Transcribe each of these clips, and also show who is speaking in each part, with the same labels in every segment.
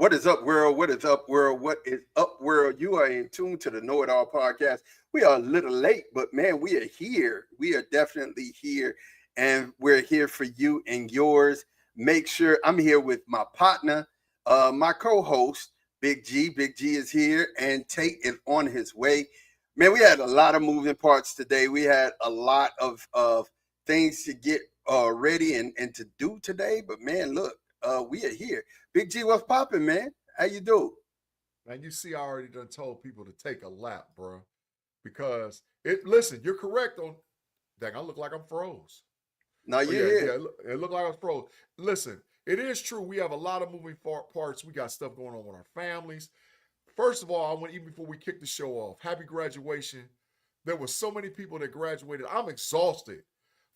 Speaker 1: What is up, world? What is up, world? What is up, world? You are in tune to the Know It All podcast. We are a little late, but man, we are here. We are definitely here, and we're here for you and yours. Make sure I'm here with my partner, my co-host, Big G. Big G is here, and Tate is on his way. Man, we had a lot of moving parts today. We had a lot of things to get ready and to do today. But man, look, we are here. Big G, what's popping, man? How you do?
Speaker 2: Man, you see, I already done told people to take a lap, bro. Because listen, you're correct on. Dang, I look like I'm froze.
Speaker 1: No,
Speaker 2: Oh
Speaker 1: you're
Speaker 2: yeah,
Speaker 1: here.
Speaker 2: yeah. It looked like I was froze. Listen, it is true. We have a lot of moving parts. We got stuff going on with our families. First of all, I want even before we kick the show off, happy graduation. There were so many people that graduated. I'm exhausted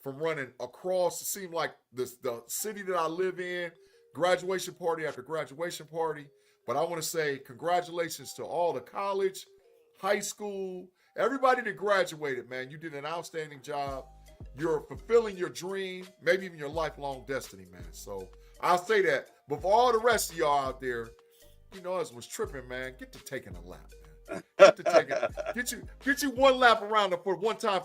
Speaker 2: from running across. It seemed like the city that I live in, graduation party after graduation party. But I want to say congratulations to all the college, high school, everybody that graduated, man. You did an outstanding job. You're fulfilling your dream, maybe even your lifelong destiny, man. So I'll say that. But for all the rest of y'all out there, you know, as was tripping, man, get to taking a lap, man. Get you one lap around for one time,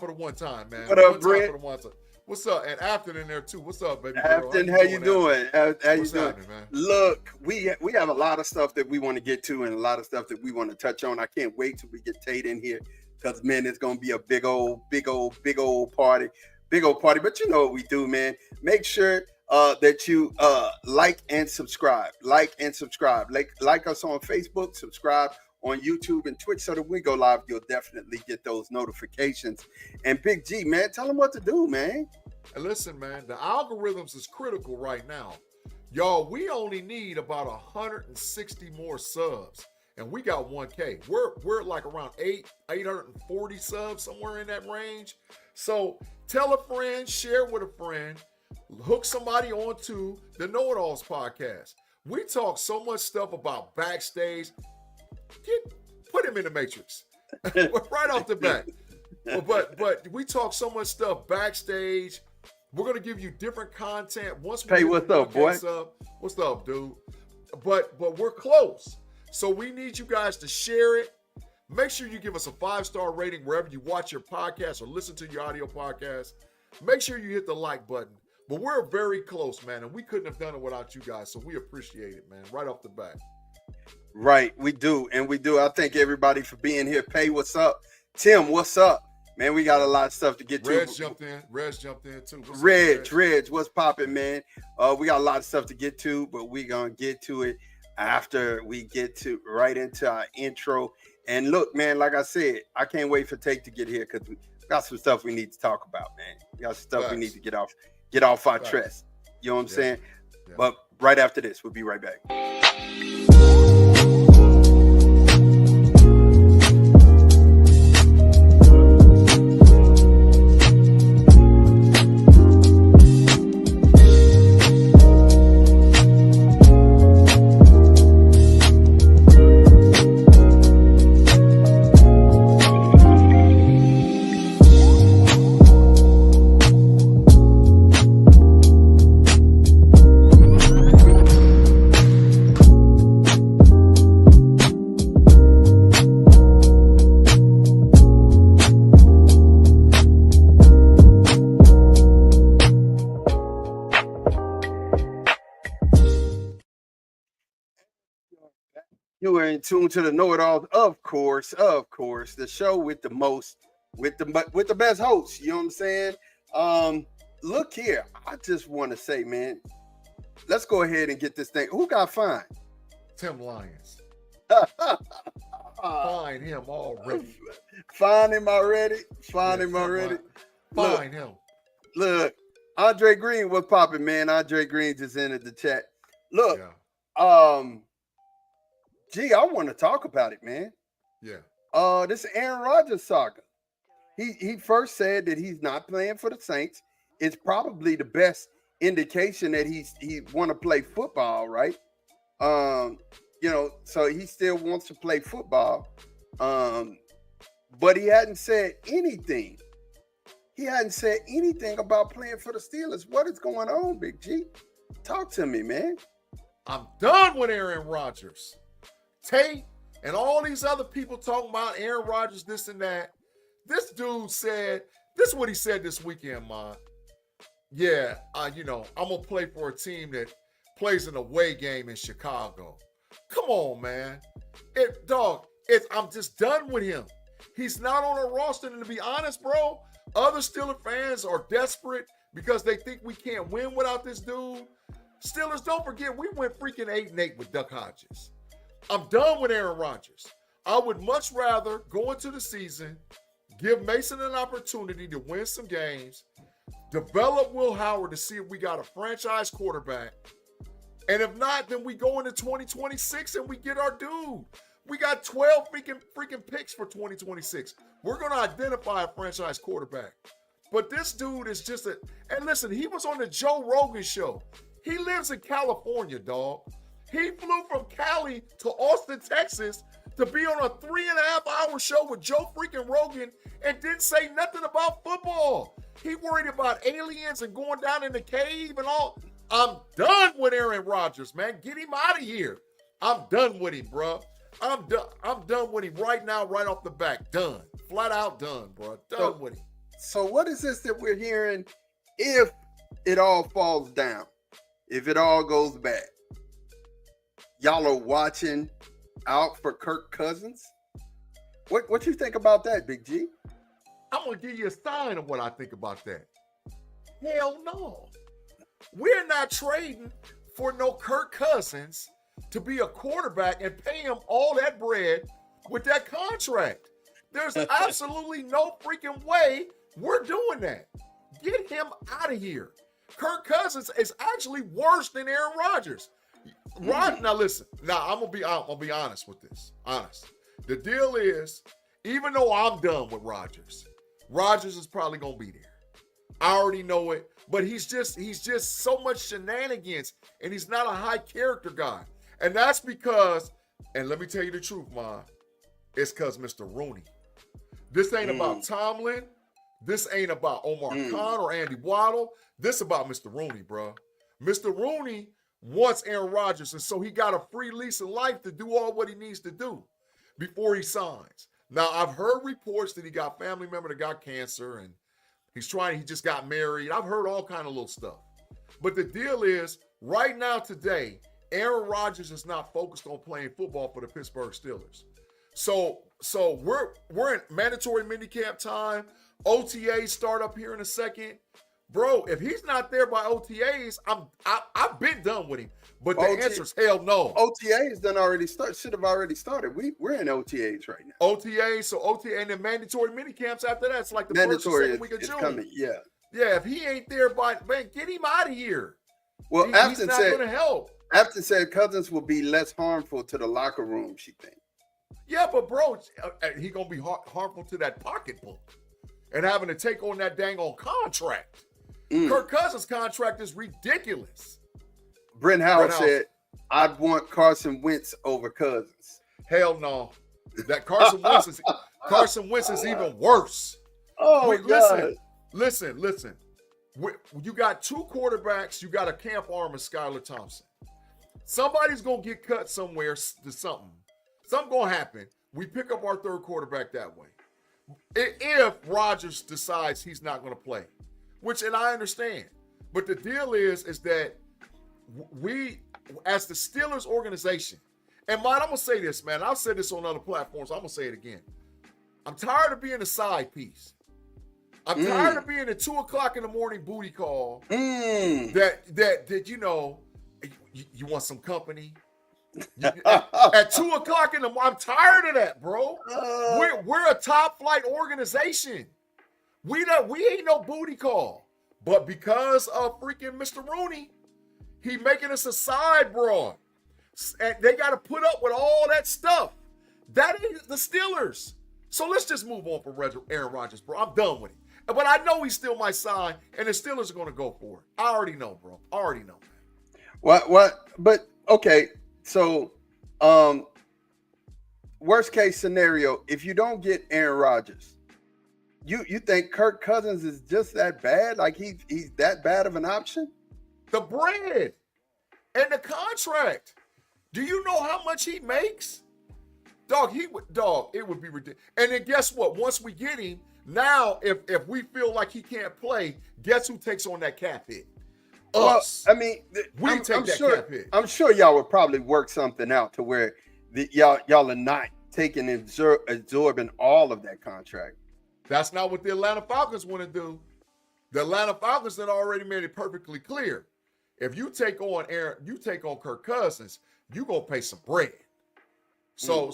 Speaker 2: man.
Speaker 1: What up,
Speaker 2: One time
Speaker 1: Brent?
Speaker 2: for the one time. What's up? And Afton in there too. What's up, baby girl?
Speaker 1: Afton, how you doing? How you
Speaker 2: What's
Speaker 1: doing?
Speaker 2: happening, man?
Speaker 1: Look, we have a lot of stuff that we want to get to and a lot of stuff that we want to touch on. I can't wait till we get Tate in here because, man, it's going to be a big old party. Big old party. But you know what we do, man. Make sure that you like and subscribe. Like us on Facebook, subscribe on YouTube and Twitch so that we go live. You'll definitely get those notifications. And Big G, man, tell them what to do, man.
Speaker 2: And listen, man, the algorithms is critical right now. Y'all, we only need about 160 more subs. And we got 1K. We're like around 840 subs, somewhere in that range. So tell a friend, share with a friend, hook somebody onto the KnoItAllZ podcast. We talk so much stuff about backstage. Put him in the matrix right off the bat. But we talk so much stuff backstage. We're gonna give you different content once we
Speaker 1: Hey, what's up, boy?
Speaker 2: What's up, dude? But we're close. So we need you guys to share it. Make sure you give us a 5-star rating wherever you watch your podcast or listen to your audio podcast. Make sure you hit the like button. But we're very close, man, and we couldn't have done it without you guys. So we appreciate it, man, right off the bat.
Speaker 1: Right, we do. And we do. I thank everybody for being here. Pay, what's up? Tim, what's up? Man, we got a lot of stuff to get to.
Speaker 2: Reg jumped in too.
Speaker 1: Reg, what's popping, man? We got a lot of stuff to get to, but we're going to get to it after we get to right into our intro. And look, man, like I said, I can't wait for Tate to get here because we got some stuff we need to talk about, man. We got some stuff we need to get off our chest. You know what I'm saying? Yeah. But right after this, we'll be right back. You are in tune to the KnoItAllZ, of course, the show with the most, with the best hosts. You know what I'm saying? Look here, I just want to say, man, let's go ahead and get this thing. Who got fined?
Speaker 2: Tim Lyons. Fine him already.
Speaker 1: Fine him already. Fine him. Look, Andre Green was popping, man. Andre Green just entered the chat. Look, Gee, I want to talk about it, man.
Speaker 2: Yeah.
Speaker 1: This Aaron Rodgers saga. He first said that he's not playing for the Saints. It's probably the best indication that he want to play football, right? You know, so he still wants to play football. But he hadn't said anything. He hadn't said anything about playing for the Steelers. What is going on, Big G? Talk to me, man.
Speaker 2: I'm done with Aaron Rodgers. Tate and all these other people talking about Aaron Rodgers, this and that. This dude said, this is what he said this weekend, man. Yeah, I'm going to play for a team that plays an away game in Chicago. Come on, man. I'm just done with him. He's not on a roster, and to be honest, bro, other Steelers fans are desperate because they think we can't win without this dude. Steelers, don't forget, we went freaking 8-8 with Duck Hodges. I'm done with Aaron Rodgers. I would much rather go into the season, give Mason an opportunity to win some games, develop Will Howard to see if we got a franchise quarterback, and if not, then we go into 2026 and we get our dude. We got 12 freaking picks for 2026. We're going to identify a franchise quarterback. But this dude is just and listen, he was on the Joe Rogan show. He lives in California, dog. He flew from Cali to Austin, Texas to be on a 3.5-hour show with Joe freaking Rogan and didn't say nothing about football. He worried about aliens and going down in the cave and all. I'm done with Aaron Rodgers, man. Get him out of here. I'm done with him, bro. I'm done with him right now, right off the back. Done. Flat out done, bro. Done with him.
Speaker 1: So what is this that we're hearing if it all falls down? If it all goes bad? Y'all are watching out for Kirk Cousins? What you think about that, Big G?
Speaker 2: I'm going to give you a sign of what I think about that. Hell no. We're not trading for no Kirk Cousins to be a quarterback and pay him all that bread with that contract. There's absolutely no freaking way we're doing that. Get him out of here. Kirk Cousins is actually worse than Aaron Rodgers. Now listen. Now I'm gonna be honest with this. Honest. The deal is, even though I'm done with Rodgers is probably gonna be there. I already know it, but he's just so much shenanigans, and he's not a high character guy. And that's because, and let me tell you the truth, Ma, it's because Mr. Rooney. This ain't about Tomlin. This ain't about Omar Khan or Andy Waddle. This about Mr. Rooney, bro. Mr. Rooney wants Aaron Rodgers, and so he got a free lease of life to do all what he needs to do before he signs. Now, I've heard reports that he got a family member that got cancer, and he just got married. I've heard all kind of little stuff. But the deal is, right now today, Aaron Rodgers is not focused on playing football for the Pittsburgh Steelers. So we're in mandatory minicamp time. OTAs start up here in a second. Bro, if he's not there by OTAs, I've been done with him. But the answer is hell no.
Speaker 1: OTAs should have already started. We're in OTAs right now.
Speaker 2: OTA, and then mandatory minicamps after that. It's like the
Speaker 1: mandatory
Speaker 2: first week of June.
Speaker 1: Coming, yeah.
Speaker 2: Yeah, if he ain't there get him out of here.
Speaker 1: Well,
Speaker 2: he's not going to help.
Speaker 1: Afton said Cousins will be less harmful to the locker room, she thinks.
Speaker 2: Yeah, but bro, he going to be harmful to that pocketbook and having to take on that dang on contract. Kirk Cousins' contract is ridiculous.
Speaker 1: Brent Howard said, I'd want Carson Wentz over Cousins.
Speaker 2: Hell no. That Carson Wentz is even worse.
Speaker 1: Oh, God.
Speaker 2: Listen. You got two quarterbacks. You got a camp arm of Skylar Thompson. Somebody's going to get cut somewhere to something. Something going to happen. We pick up our third quarterback that way. If Rodgers decides he's not going to play, and I understand. But the deal is that we, as the Steelers organization, and I'm going to say this, man. I've said this on other platforms. I'm going to say it again. I'm tired of being a side piece. I'm tired of being a 2 o'clock in the morning booty call that you want some company. At 2 o'clock in the morning, I'm tired of that, bro. We're a top flight organization. We ain't no booty call. But because of freaking Mr. Rooney, he making us a side broad. And they got to put up with all that stuff. That ain't the Steelers. So let's just move on from Aaron Rodgers, bro. I'm done with it. But I know he's still my side, and the Steelers are going to go for it. I already know, bro. I already know.
Speaker 1: What? But, okay. So, worst case scenario, if you don't get Aaron Rodgers, you think Kirk Cousins is just that bad? Like he's that bad of an option?
Speaker 2: The bread. And the contract. Do you know how much he makes? Dog, it would be ridiculous. And then guess what? Once we get him, now if we feel like he can't play, guess who takes on that cap hit? Us.
Speaker 1: Well, I mean,
Speaker 2: we take that cap hit.
Speaker 1: I'm sure y'all would probably work something out to where y'all are not taking absorbing all of that contract.
Speaker 2: That's not what the Atlanta Falcons want to do. The Atlanta Falcons had already made it perfectly clear. If you take on Kirk Cousins, you gonna pay some bread. So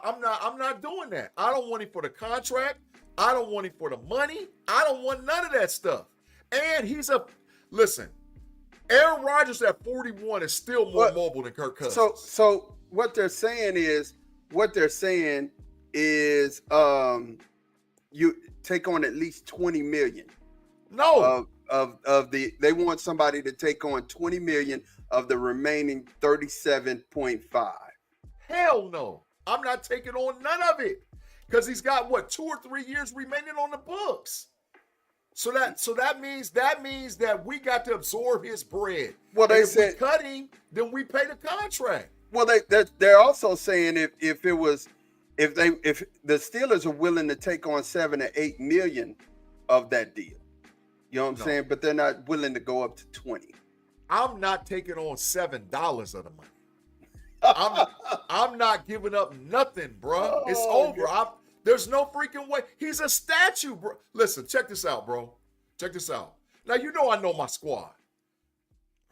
Speaker 2: I'm not doing that. I don't want him for the contract. I don't want him for the money. I don't want none of that stuff. And listen, Aaron Rodgers at 41 is still more mobile than Kirk Cousins.
Speaker 1: So what they're saying is you take on at least 20 million.
Speaker 2: No.
Speaker 1: They want somebody to take on 20 million of the remaining 37.5.
Speaker 2: Hell no. I'm not taking on none of it. Because he's got 2 or 3 years remaining on the books. So that means that we got to absorb his bread.
Speaker 1: Well,
Speaker 2: if we cut him, then we pay the contract.
Speaker 1: Well, they're also saying if the Steelers are willing to take on 7 to 8 million of that deal. You know what I'm saying? But they're not willing to go up to 20.
Speaker 2: I'm not taking on $7 of the money. I'm not giving up nothing, bro. It's over. There's no freaking way. He's a statue, bro. Listen, check this out, bro. Check this out. Now you know I know my squad.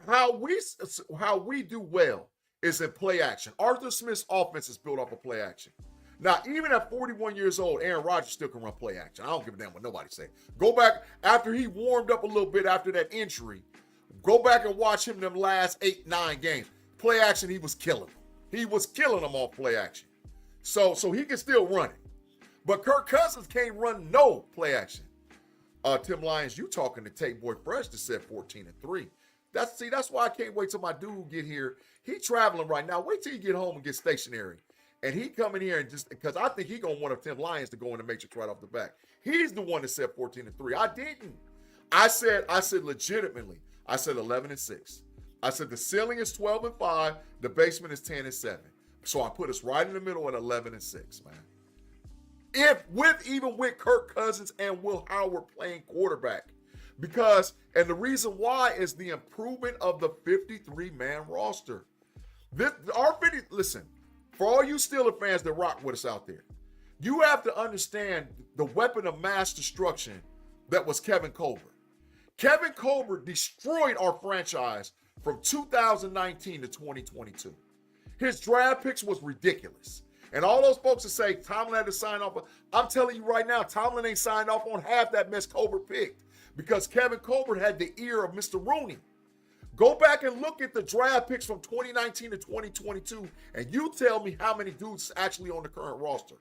Speaker 2: How we do well is in play action. Arthur Smith's offense is built off of play action. Now, even at 41 years old, Aaron Rodgers still can run play action. I don't give a damn what nobody say. Go back after he warmed up a little bit after that injury. Go back and watch him them last 8-9 games. Play action, he was killing them. He was killing them off play action. So he can still run it. But Kirk Cousins can't run no play action. Tim Lyons, you talking to Tate Boy Fresh that said 14-3. That's why I can't wait till my dude get here. He traveling right now. Wait till you get home and get stationary. And he come in here and just because I think he gonna want Tim Lyons to go in the matrix right off the back. He's the one that said 14-3. I didn't. I said legitimately. I said 11-6. I said the ceiling is 12-5. The basement is 10-7. So I put us right in the middle at 11-6, man. Even with Kirk Cousins and Will Howard playing quarterback, and the reason why is the improvement of the 53-man roster. Listen. For all you Steelers fans that rock with us out there, you have to understand the weapon of mass destruction that was Kevin Colbert. Kevin Colbert destroyed our franchise from 2019 to 2022. His draft picks was ridiculous. And all those folks that say Tomlin had to sign off, I'm telling you right now, Tomlin ain't signed off on half that mess Colbert picked because Kevin Colbert had the ear of Mr. Rooney. Go back and look at the draft picks from 2019 to 2022, and you tell me how many dudes is actually on the current roster.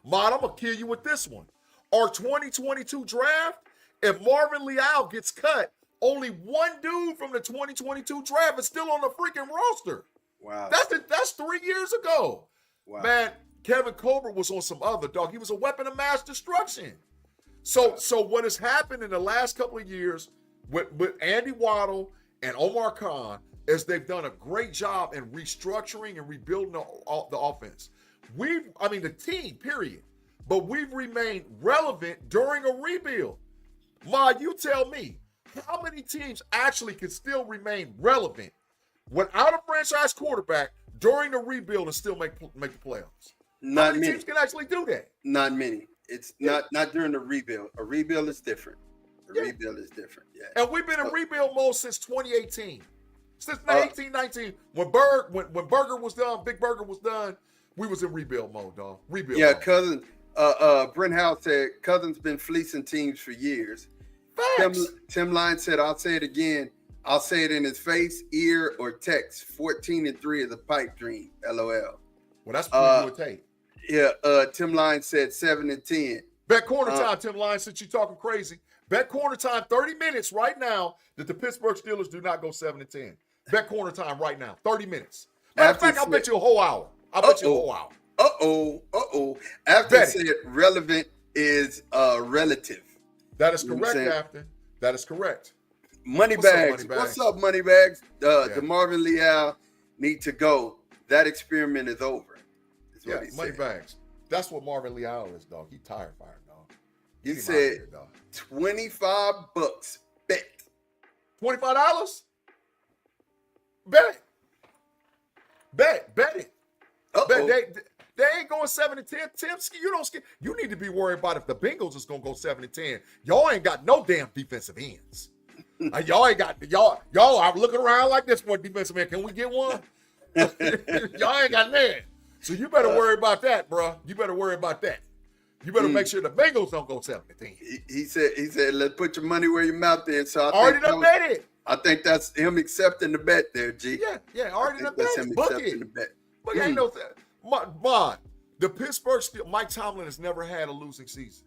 Speaker 2: Mod, I'm going to kill you with this one. Our 2022 draft, if Marvin Leal gets cut, only one dude from the 2022 draft is still on the freaking roster.
Speaker 1: Wow.
Speaker 2: That's 3 years ago. Wow. Man, Kevin Colbert was on some other dog. He was a weapon of mass destruction. So what has happened in the last couple of years with Andy Waddle and Omar Khan is they've done a great job in restructuring and rebuilding the offense. The team, period. But we've remained relevant during a rebuild. Ma, you tell me, how many teams actually can still remain relevant without a franchise quarterback during the rebuild and still make the playoffs?
Speaker 1: Not
Speaker 2: how many
Speaker 1: many
Speaker 2: teams can actually do that?
Speaker 1: Not many. It's not during the rebuild. A rebuild is different. Rebuild is different. Yeah.
Speaker 2: And we've been in rebuild mode since 2018. Since 18-19, when Burger was done, Big Burger was done, we was in rebuild mode, dog. Rebuild mode.
Speaker 1: Cousins. Brent House said Cousins been fleecing teams for years. Tim Lyons said, I'll say it again. I'll say it in his face, ear, or text. 14-3 is a pipe dream. LOL.
Speaker 2: Well, that's pretty good tape.
Speaker 1: Yeah. Tim Lyons said 7-10.
Speaker 2: Bet corner time, Tim Lyons, since you're talking crazy. Bet corner time, 30 minutes right now that the Pittsburgh Steelers do not go 7-10. Bet corner time right now, 30 minutes. Matter of fact, I'll bet you a whole hour.
Speaker 1: After said relevant is relative.
Speaker 2: That is correct, Captain. That is correct.
Speaker 1: Moneybags. What's up, Moneybags? The Marvin Leal need to go. That experiment is over. That's what he said.
Speaker 2: Moneybags. That's what Marvin Leal is, dog. He tired fired, dog.
Speaker 1: He said here, dog. $25 bet.
Speaker 2: $25? Bet it. Bet it. They ain't going 7-10. Tim, you need to be worried about if the Bengals is gonna go 7-10. Y'all ain't got no damn defensive ends. Y'all are looking around like this for a defensive end. Can we get one? Y'all ain't got none. So you better worry about that, bro. You better worry about that. You better make sure the Bengals don't go 7-10.
Speaker 1: He said, let's put your money where your mouth is. So
Speaker 2: bet it.
Speaker 1: I think that's him accepting the bet there, G.
Speaker 2: Yeah, already done bet it. Book it. But ain't no thing. The Pittsburgh Steelers, Mike Tomlin has never had a losing season.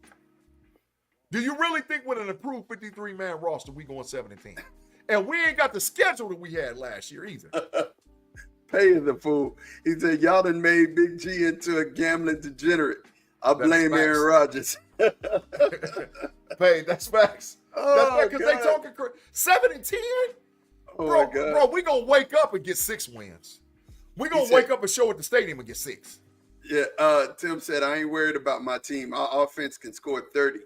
Speaker 2: Do you really think with an improved 53-man roster, we going 7-10? And we ain't got the schedule that we had last year either.
Speaker 1: Paying the fool. He said, y'all done made Big G into a gambling degenerate. I blame Aaron Rodgers.
Speaker 2: Hey, that's facts. That's because they talking 7-10?
Speaker 1: Oh, my God.
Speaker 2: Bro, we going to wake up and get 6 wins. We're going to wake up and show at the stadium and get 6.
Speaker 1: Yeah, Tim said, I ain't worried about my team. Our offense can score 30.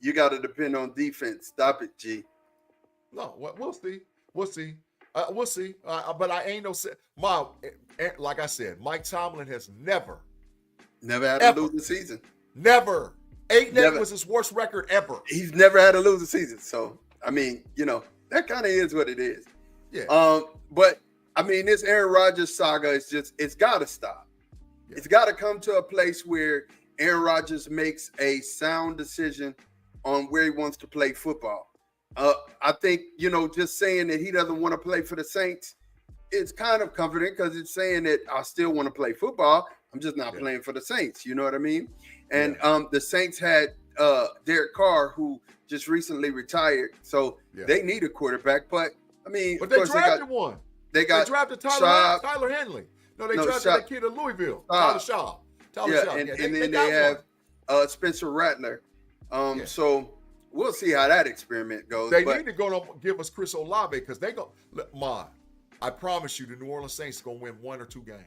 Speaker 1: You got to depend on defense. Stop it, G.
Speaker 2: No, we'll see. We'll see. But I ain't like I said, Mike Tomlin has never
Speaker 1: had a losing season.
Speaker 2: Never. 8-8 was his worst record ever.
Speaker 1: He's never had a losing season. So, I mean, that kind of is what it is.
Speaker 2: Yeah.
Speaker 1: But, I mean, this Aaron Rodgers saga is it's got to stop. Yeah. It's got to come to a place where Aaron Rodgers makes a sound decision on where he wants to play football. I think, just saying that he doesn't want to play for the Saints, it's kind of comforting because it's saying that I still want to play football. I'm just not playing for the Saints. You know what I mean? And the Saints had Derek Carr, who just recently retired. So they need a quarterback. But, I mean,
Speaker 2: but they drafted one.
Speaker 1: They drafted
Speaker 2: Tyler Henley. No, they drafted that kid in Louisville, Tyler Shaw.
Speaker 1: And then they have Spencer Rattler. So we'll see how that experiment goes.
Speaker 2: They need to go give us Chris Olave because they go. I promise you, the New Orleans Saints are gonna win 1 or 2 games.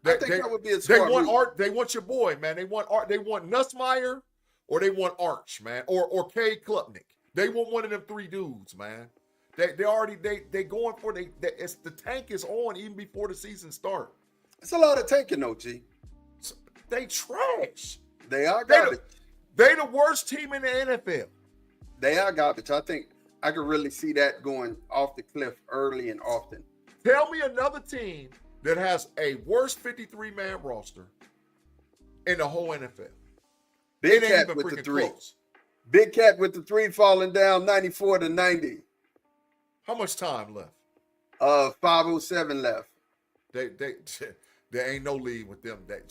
Speaker 1: I think that would be a smart move.
Speaker 2: They want your boy, man. They want Nussmeier, or they want Arch, man, or Kay Klubnik. They want one of them 3 dudes, man. They going for it's the tank is on even before the season start.
Speaker 1: It's a lot of tanking though, G.
Speaker 2: They trash.
Speaker 1: They are garbage.
Speaker 2: They the worst team in the NFL.
Speaker 1: They are garbage. I think I could really see that going off the cliff early and often.
Speaker 2: Tell me another team that has a worse 53-man roster in the whole NFL.
Speaker 1: Big Cat with the 3. Close. Big Cat with the 3 falling down 94-90.
Speaker 2: How much time left?
Speaker 1: 5:07 left.
Speaker 2: There ain't no lead with them. They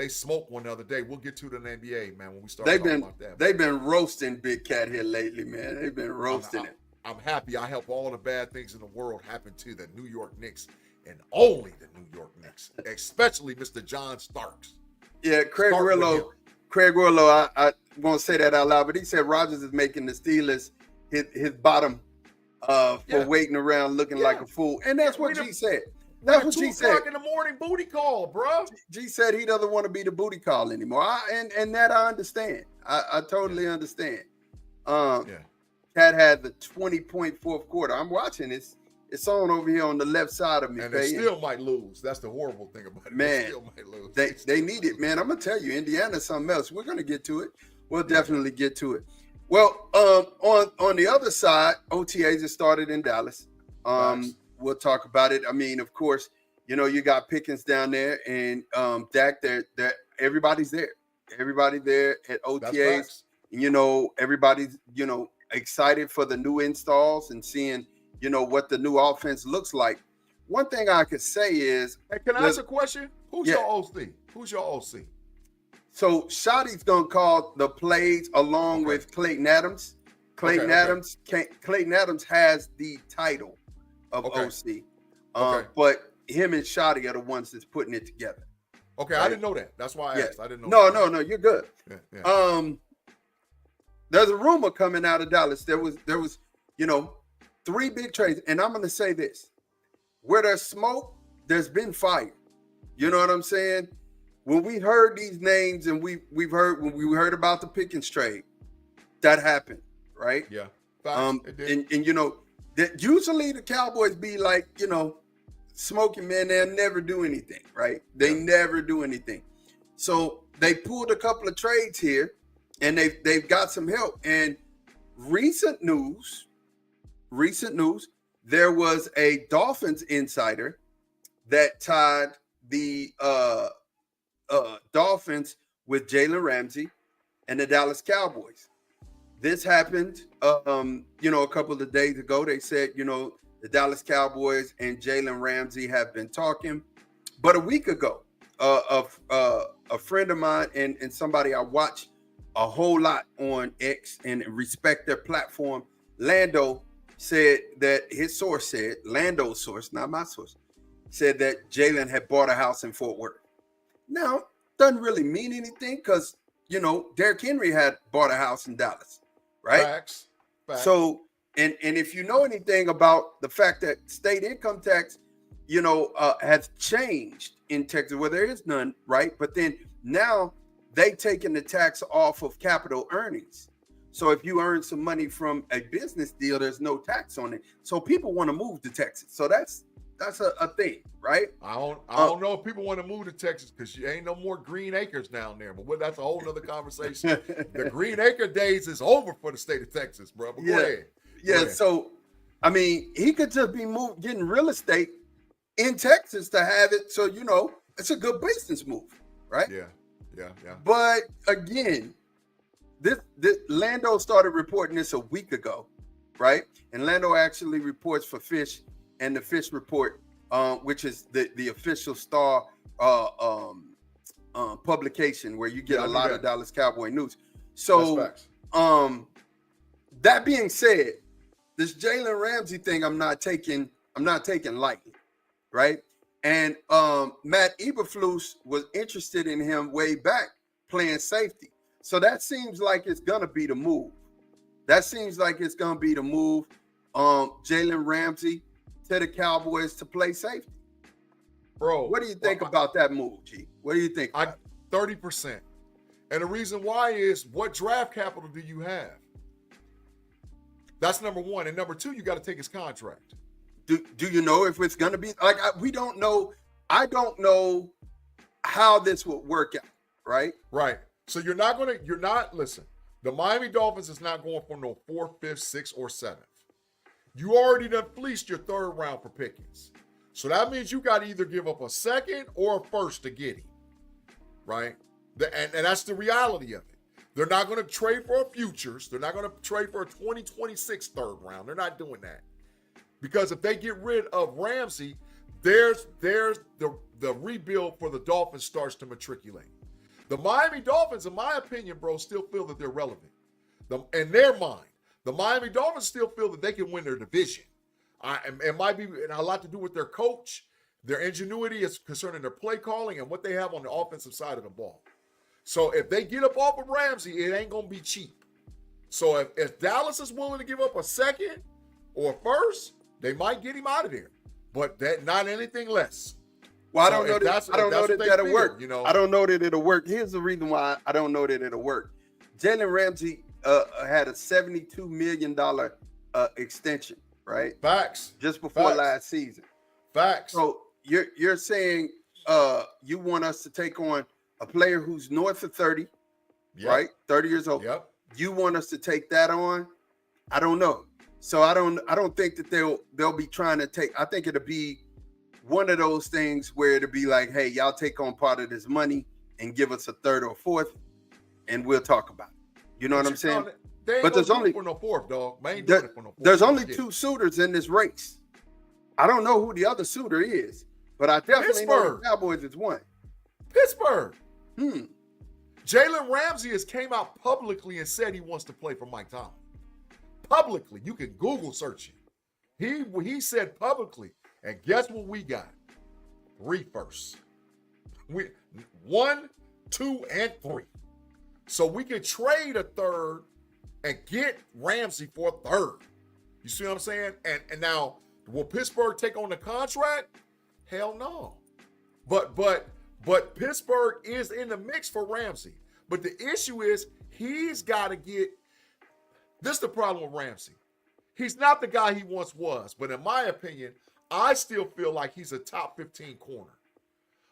Speaker 2: smoked one the other day. We'll get to it in the NBA, man, when we start talking about that.
Speaker 1: They've been roasting Big Cat here lately, man. They've been roasting it.
Speaker 2: I'm happy. I help all the bad things in the world happen to the New York Knicks and only the New York Knicks, especially Mr. John Starks.
Speaker 1: Yeah, Craig Willow, I won't say that out loud, but he said Rodgers is making the Steelers his bottom for waiting around looking like a fool. And that's what G said. That's what G said.
Speaker 2: 2 o'clock in the morning booty call, bro.
Speaker 1: G said he doesn't want to be the booty call anymore. And that I understand. I totally understand. Cat had the 20-point fourth quarter. I'm watching this. It's on over here on the left side of me.
Speaker 2: And they still might lose. That's the horrible thing about it.
Speaker 1: Man,
Speaker 2: they still might lose.
Speaker 1: They need it, man. I'm going to tell you, Indiana's something else. We're going to get to it. We'll definitely get to it. Well, on the other side, OTAs have started in Dallas. We'll talk about it. I mean, of course, you got Pickens down there and Dak. Everybody's there. Everybody there at OTAs. Everybody's excited for the new installs and seeing what the new offense looks like. One thing I could say is,
Speaker 2: hey, can I ask a question? Who's your OC? Who's your OC?
Speaker 1: So Shotty's gonna call the plays along with Clayton Adams. Clayton Adams has the title of OC. But him and Shotty are the ones that's putting it together.
Speaker 2: Okay, right? I didn't know that. That's why I asked. I didn't know.
Speaker 1: No, you're good. there's a rumor coming out of Dallas. There was, you know, 3 big trades. And I'm going to say this. Where there's smoke, there's been fire. You know what I'm saying? When we heard these names and when we heard about the Pickens trade, that happened, right?
Speaker 2: Yeah.
Speaker 1: And you know, that usually the Cowboys be like, you know, smoking, man, they'll never do anything, right? They never do anything. So they pulled a couple of trades here and they've got some help. And recent news, there was a Dolphins insider that tied the Dolphins with Jalen Ramsey and the Dallas Cowboys. This happened, you know, a couple of days ago. They said, you know, the Dallas Cowboys and Jalen Ramsey have been talking. But a week ago, a friend of mine and somebody I watch a whole lot on X and respect their platform, Lando, said that his source said, Lando's source, not my source, said that Jalen had bought a house in Fort Worth. Now, doesn't really mean anything because, you know, Derrick Henry had bought a house in Dallas, right?
Speaker 2: Facts.
Speaker 1: So, and if you know anything about the fact that state income tax, you know, has changed in Texas, where there is none, right? But then now they taking the tax off of capital earnings. So if you earn some money from a business deal, there's no tax on it. So people want to move to Texas. So that's a thing, right?
Speaker 2: I don't know if people want to move to Texas because you ain't no more green acres down there. But that's a whole nother conversation. The green acre days is over for the state of Texas, bro. But go ahead.
Speaker 1: Yeah. So, I mean, he could just be getting real estate in Texas to have it. So, you know, it's a good business move, right?
Speaker 2: Yeah.
Speaker 1: But again, this Lando started reporting this a week ago, right? And Lando actually reports for Fish and the Fish Report, which is the official Star publication where you get a lot of Dallas Cowboy news. So, that being said, this Jalen Ramsey thing, I'm not taking lightly, right? And Matt Eberflus was interested in him way back playing safety. So that seems like it's gonna be the move. Jalen Ramsey to the Cowboys to play safety.
Speaker 2: Bro,
Speaker 1: what do you think about that move, G? What do you think?
Speaker 2: 30%. And the reason why is, what draft capital do you have? That's number one. And number two, you got to take his contract.
Speaker 1: Do you know if it's going to be like, we don't know. I don't know how this would work out, right?
Speaker 2: Right. So listen, the Miami Dolphins is not going for no 4th, 5th, 6th, or 7th. You already done fleeced your 3rd round for Pickens. So that means you got to either give up a 2nd or a 1st to get him, right? And that's the reality of it. They're not going to trade for futures. They're not going to trade for a 2026 3rd round. They're not doing that. Because if they get rid of Ramsey, there's the rebuild for the Dolphins starts to matriculate. The Miami Dolphins, in my opinion, bro, still feel that they're relevant. In their mind, the Miami Dolphins still feel that they can win their division. It might be a lot to do with their coach, their ingenuity is concerning their play calling and what they have on the offensive side of the ball. So if they get up off of Ramsey, it ain't going to be cheap. So if Dallas is willing to give up a 2nd or a 1st, they might get him out of there. But not anything less.
Speaker 1: Well, I don't know that that'll work. You know, I don't know that it'll work. Here's the reason why I don't know that it'll work. Jalen Ramsey had a $72 million extension, right?
Speaker 2: Facts.
Speaker 1: Just before last season.
Speaker 2: Facts.
Speaker 1: So you're saying you want us to take on a player who's north of 30, right? 30 years old.
Speaker 2: Yep.
Speaker 1: You want us to take that on? I don't know. So I don't think that they'll be trying to take. I think it'll be one of those things where it'll be like, hey, y'all take on part of this money and give us a 3rd or 4th, and we'll talk about it. You know what I'm saying?
Speaker 2: But there's only for no 4th, dog.
Speaker 1: There's only 2 suitors in this race. I don't know who the other suitor is, but I definitely know the Cowboys is one.
Speaker 2: Pittsburgh. Jalen Ramsey has came out publicly and said he wants to play for Mike Tomlin. Publicly. You can Google search it. He said publicly, and guess what we got? 3 firsts. 1, 2, and 3. So we can trade a 3rd and get Ramsey for a third. You see what I'm saying? And now, will Pittsburgh take on the contract? Hell no. But Pittsburgh is in the mix for Ramsey. But the issue is he's got to get. This is the problem with Ramsey. He's not the guy he once was. But in my opinion, I still feel like he's a top 15 corner.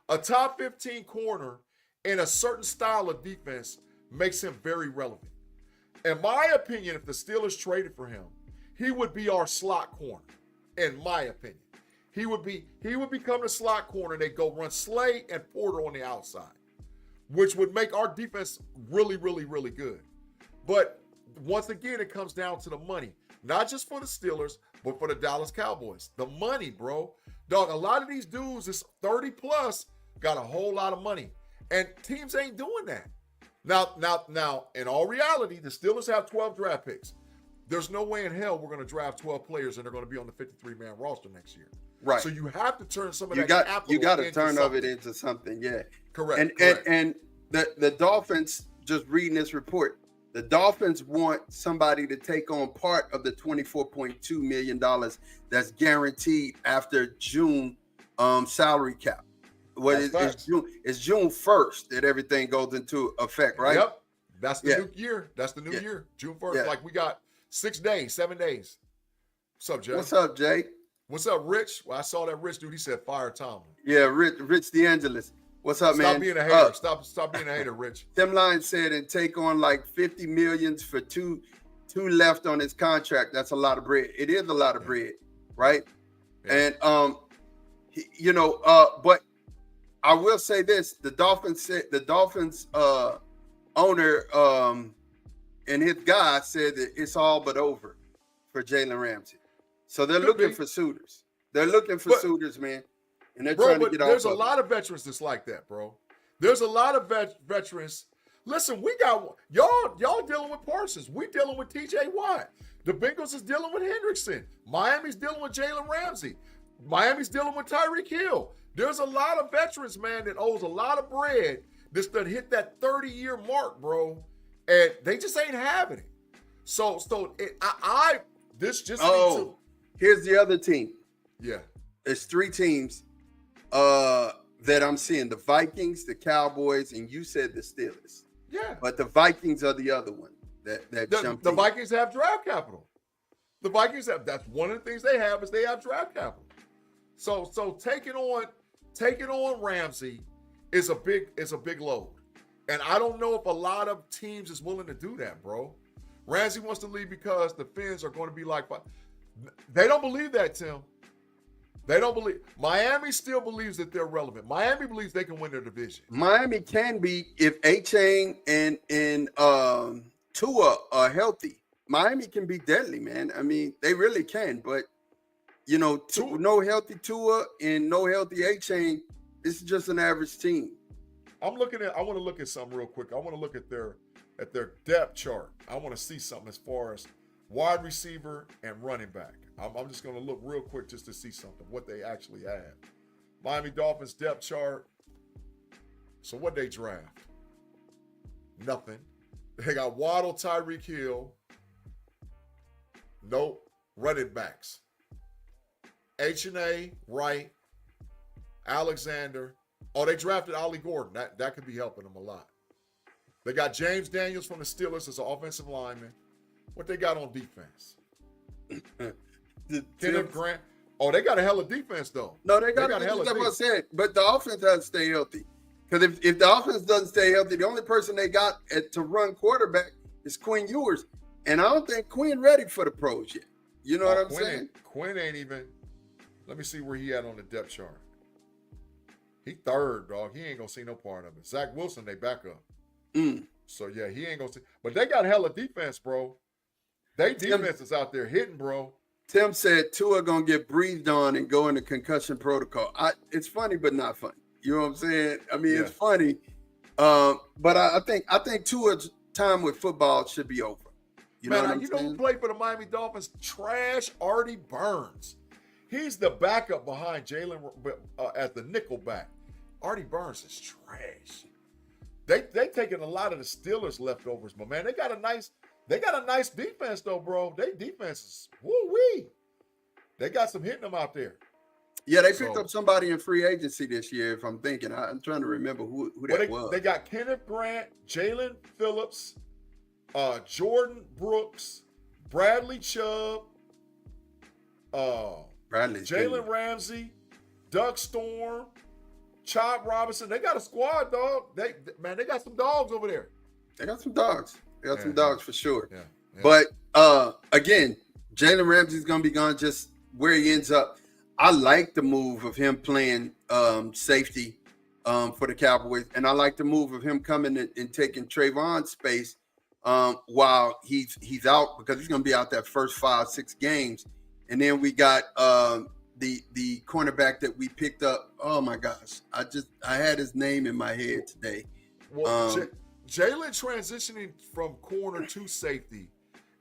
Speaker 2: A top 15 corner in a certain style of defense makes him very relevant. In my opinion, if the Steelers traded for him, he would be our slot corner. In my opinion, he would become the slot corner. They go run Slay and Porter on the outside, which would make our defense really, really, really good. But once again, it comes down to the money, not just for the Steelers, but for the Dallas Cowboys. The money, bro. Dog, a lot of these dudes is 30 plus, got a whole lot of money, and teams ain't doing that. Now, in all reality, the Steelers have 12 draft picks. There's no way in hell we're going to draft 12 players and they're going to be on the 53-man roster next year.
Speaker 1: Right.
Speaker 2: So you have to turn some of that capital
Speaker 1: you got to
Speaker 2: into
Speaker 1: turn
Speaker 2: something.
Speaker 1: of it into something. Yeah.
Speaker 2: Correct.
Speaker 1: And the Dolphins, just reading this report, the Dolphins want somebody to take on part of the $24.2 million that's guaranteed after June salary cap. It's June 1st that everything goes into effect, right?
Speaker 2: Yep. That's the new year. That's the new year. June 1st.
Speaker 1: Yeah.
Speaker 2: Like we got 7 days. What's up, Jay?
Speaker 1: What's up, Jay?
Speaker 2: What's up, Rich? Well, I saw that Rich dude. He said fire Tomlin.
Speaker 1: Yeah, Rich DeAngelis. What's up, man?
Speaker 2: Stop being a hater. Stop being a hater, Rich.
Speaker 1: Tim Lyons said and take on like 50 millions for two left on his contract. That's a lot of bread. It is a lot of bread, right? Yeah. And but I will say this: the Dolphins owner and his guy said that it's all but over for Jalen Ramsey. So they're looking for suitors. They're looking for suitors, man. And they're trying to get off.
Speaker 2: There's a lot of veterans that's like that, bro. There's a lot of veterans. Listen, we got y'all dealing with Parsons. We dealing with TJ Watt. The Bengals is dealing with Hendrickson. Miami's dealing with Jalen Ramsey. Miami's dealing with Tyreek Hill. There's a lot of veterans, man, that owes a lot of bread that hit that 30-year mark, bro, and they just ain't having it. So this just
Speaker 1: here's the other team.
Speaker 2: Yeah,
Speaker 1: it's 3 teams that I'm seeing: the Vikings, the Cowboys, and you said the Steelers.
Speaker 2: Yeah,
Speaker 1: but the Vikings are the other one
Speaker 2: the Vikings have draft capital. The Vikings that's one of the things they have is they have draft capital. So taking on Ramsey is a big load. And I don't know if a lot of teams is willing to do that, bro. Ramsey wants to leave because the Fins are going to be like, they don't believe that, Tim. They don't believe. Miami still believes that they're relevant. Miami believes they can win their division.
Speaker 1: Miami can be if A-Chain and Tua are healthy. Miami can be deadly, man. I mean, they really can. But, no healthy Tua and no healthy A-Chain, this is just an average team.
Speaker 2: I want to look at something real quick. I want to look at their depth chart. I want to see something as far as wide receiver and running back. I'm just going to look real quick just to see something, what they actually have. Miami Dolphins depth chart. So what they draft? Nothing. They got Waddle, Tyreek Hill. Nope. Running backs. H&A, Wright, Alexander. Oh, they drafted Ollie Gordon. That could be helping them a lot. They got James Daniels from the Steelers as an offensive lineman. What they got on defense? Kenneth Grant. Oh, they got a hell of defense, though.
Speaker 1: No, they got a hell of defense. But the offense has to stay healthy. Because if the offense doesn't stay healthy, the only person they got to run quarterback is Quinn Ewers. And I don't think Quinn ready for the pros yet. You know what I'm saying?
Speaker 2: Quinn ain't even. Let me see where he at on the depth chart. He third, dog. He ain't going to see no part of it. Zach Wilson, they back up. So, yeah, he ain't going to see. But they got hella defense, bro. They defense is out there hitting, bro.
Speaker 1: Tim said Tua going to get breathed on and go into concussion protocol. It's funny, but not funny. You know what I'm saying? I mean, It's funny. But I think Tua's time with football should be over. You know who
Speaker 2: played for the Miami Dolphins? Trash Artie Burns. He's the backup behind Jalen at the nickel back. Artie Burns is trash. They taking a lot of the Steelers leftovers, but man, they got a nice They got a nice defense though, bro. They defense is woo-wee. They got some hitting them out there.
Speaker 1: Yeah, they picked up somebody in free agency this year, if I'm thinking. I'm trying to remember who that was.
Speaker 2: They got Kenneth Grant, Jalen Phillips, Jordan Brooks, Bradley Chubb, Jalen Ramsey, Doug Storm, Chad Robinson. They got a squad, dog. They got some dogs over there.
Speaker 1: They got some dogs. They got some dogs for sure.
Speaker 2: Yeah.
Speaker 1: But again, Jalen Ramsey's gonna be gone. Just where he ends up. I like the move of him playing safety for the Cowboys, and I like the move of him coming and taking Trayvon's space while he's out, because he's gonna be out that first 5-6 games. And then we got the cornerback that we picked up. Oh my gosh, I had his name in my head today.
Speaker 2: Well, Jalen transitioning from corner to safety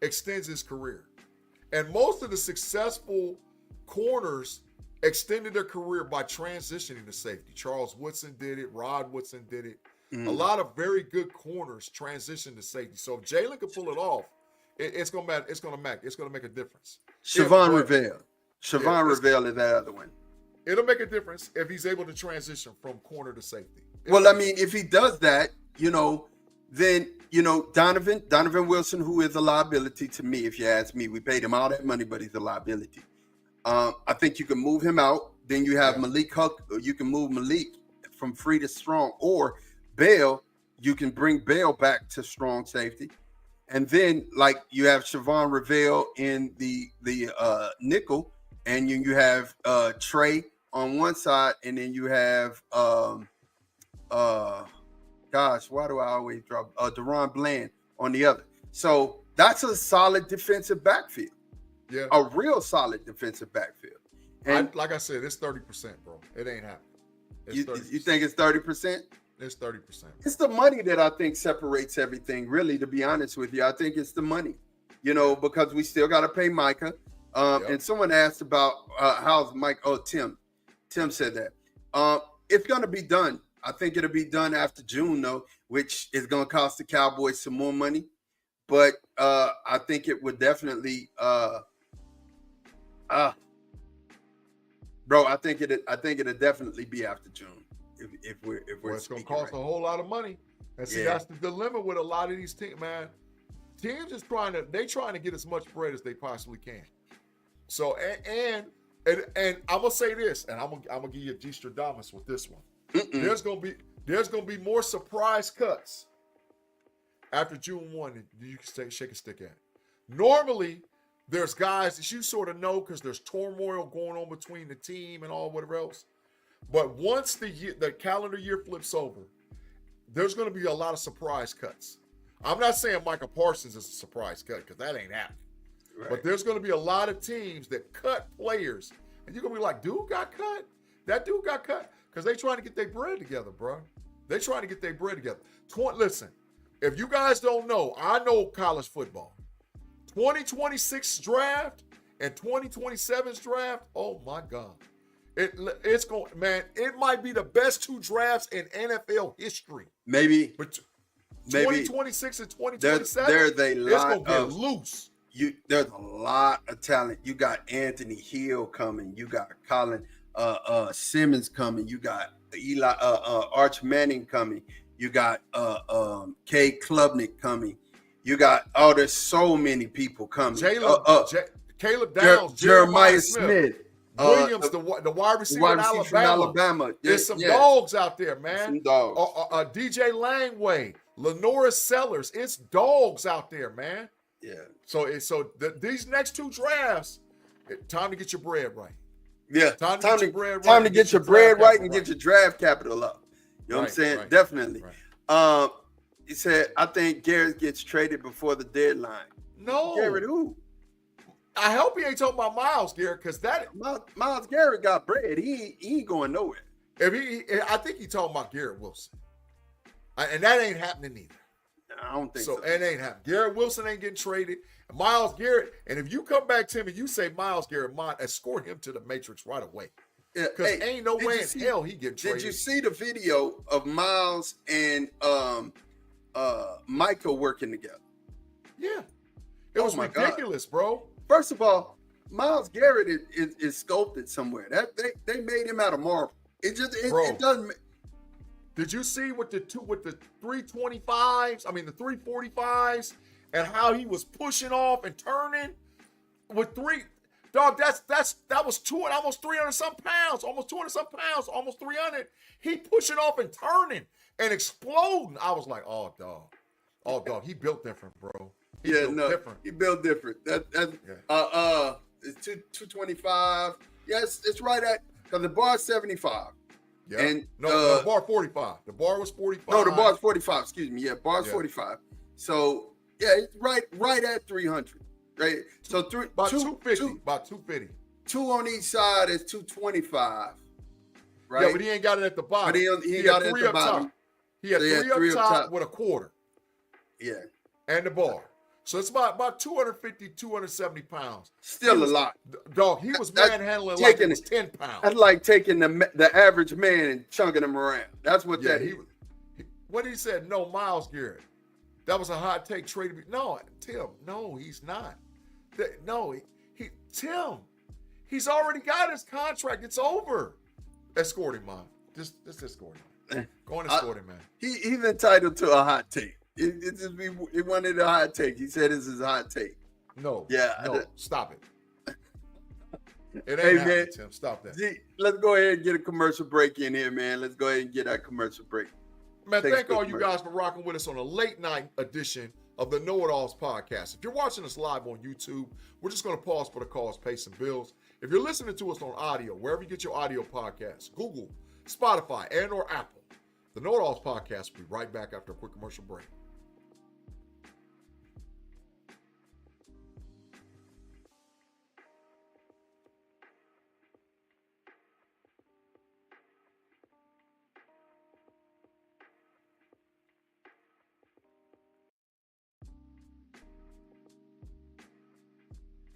Speaker 2: extends his career, and most of the successful corners extended their career by transitioning to safety. Charles Woodson did it. Rod Woodson did it. A lot of very good corners transition to safety. So if Jalen can pull it off, it's gonna matter. It's gonna make a difference.
Speaker 1: Siobhan Revelle is that other one.
Speaker 2: It'll make a difference if he's able to transition from corner to safety.
Speaker 1: Well, I mean, if he does that, then Donovan Wilson, who is a liability to me, if you ask me. We paid him all that money, but he's a liability. I think you can move him out. Then you have Malik Huck. You can move Malik from free to strong, or Bell. You can bring Bell back to strong safety, and then like you have Siobhan Revelle in the nickel, and you have Trey on one side, and then you have gosh, why do I always drop Deron Bland on the other? So that's a solid defensive backfield.
Speaker 2: Yeah,
Speaker 1: a real solid defensive backfield. And
Speaker 2: like I said, it's 30%, bro. It ain't happening.
Speaker 1: You think it's 30%?
Speaker 2: It's 30%.
Speaker 1: It's the money that I think separates everything, really, to be honest with you. I think it's the money, because we still got to pay Micah. And someone asked about how's Mike. Oh, Tim said that. It's going to be done. I think it'll be done after June, though, which is going to cost the Cowboys some more money. But I think it would definitely bro, I think it'll definitely be after June. If we're
Speaker 2: it's gonna cost a whole lot of money. And see, that's the dilemma with a lot of these teams, man. Teams is trying to get as much bread as they possibly can. So and I'm gonna say this, and I'm gonna give you a G-Stradamus with this one. There's gonna be more surprise cuts after June 1 than you can shake a stick at. Normally, there's guys that you sort of know because there's turmoil going on between the team and all whatever else. But once the calendar year flips over, there's going to be a lot of surprise cuts. I'm not saying Micah Parsons is a surprise cut because that ain't happening. Right. But there's going to be a lot of teams that cut players. And you're going to be like, dude got cut? That dude got cut? Because they trying to get their bread together, bro. They trying to get their bread together. Listen, if you guys don't know, I know college football. 2026 draft and 2027's draft, oh my God. It's going, man, it might be the best two drafts in NFL history.
Speaker 1: Maybe.
Speaker 2: But 2026 and 2027,
Speaker 1: there's a lot
Speaker 2: it's going to get loose.
Speaker 1: There's a lot of talent. You got Anthony Hill coming. You got Colin Simmons coming. You got Arch Manning coming. You got Kay Klubnik coming. You got there's so many people coming.
Speaker 2: Caleb Downs,
Speaker 1: Jeremiah Smith.
Speaker 2: Williams, the wide receiver in Alabama. There's some dogs out there, man.
Speaker 1: Some dogs.
Speaker 2: DJ Langway, Lenora Sellers. It's dogs out there, man.
Speaker 1: Yeah.
Speaker 2: So these next two drafts, time to get your bread right.
Speaker 1: Yeah. Time to get your bread right and get your draft capital up. You know what I'm saying? Right. Definitely. Right. He said, I think Garrett gets traded before the deadline.
Speaker 2: No.
Speaker 1: Garrett who?
Speaker 2: I hope he ain't talking about Myles Garrett, because that
Speaker 1: Myles Garrett got bread. He ain't going nowhere.
Speaker 2: I think he talking about Garrett Wilson, and that ain't happening either.
Speaker 1: I don't think so.
Speaker 2: It ain't happening. Garrett Wilson ain't getting traded. Myles Garrett, and if you come back to him and you say Myles Garrett, escort him to the Matrix right away. Because ain't no way in hell he get traded.
Speaker 1: Did you see the video of Myles and Michael working together?
Speaker 2: Yeah. It was ridiculous, bro.
Speaker 1: First of all, Myles Garrett is sculpted somewhere. That they made him out of marble. It doesn't.
Speaker 2: Did you see with the 325s? I mean the 345s, and how he was pushing off and turning with three. Dog, that was almost 300 some pounds, almost 200 some pounds, almost 300. He pushing off and turning and exploding. I was like, oh dog, he built different, bro. He built different.
Speaker 1: He built different. It's 225. Yes, it's right at because the bar's 75.
Speaker 2: Yeah. And the bar 45. The bar was 45.
Speaker 1: No, the bar's 45. Excuse me. Yeah, bar's 45. So yeah, it's right at 300. Right. So
Speaker 2: about 250. About 250.
Speaker 1: Two on each side is 225. Right.
Speaker 2: Yeah, but he ain't got it at the bottom.
Speaker 1: But he got it at the bottom.
Speaker 2: Top. He had three up top with a quarter.
Speaker 1: Yeah.
Speaker 2: And the bar. So it's about 250, 270 pounds.
Speaker 1: Still a lot.
Speaker 2: Dog, he was manhandling like it was 10 pounds.
Speaker 1: That's like taking the average man and chunking him around. That's what that is.
Speaker 2: What he said, no, Myles Garrett. That was a hot take trade. No, Tim, no, he's not. Tim, he's already got his contract. It's over. Escort him, man. Just escort him. Go and escort him, man.
Speaker 1: He's entitled to a hot take. He wanted a hot take. He said this is a hot take.
Speaker 2: No.
Speaker 1: Yeah.
Speaker 2: No. Stop it. It ain't happening, Tim. Stop that.
Speaker 1: Let's go ahead and get a commercial break in here, man. Let's go ahead and get that commercial break.
Speaker 2: Man, thank all you guys for rocking with us on a late night edition of the KnoItAllZ podcast. If you're watching us live on YouTube, we're just going to pause for the calls, pay some bills. If you're listening to us on audio, wherever you get your audio podcasts, Google, Spotify, and or Apple, the KnoItAllZ podcast will be right back after a quick commercial break.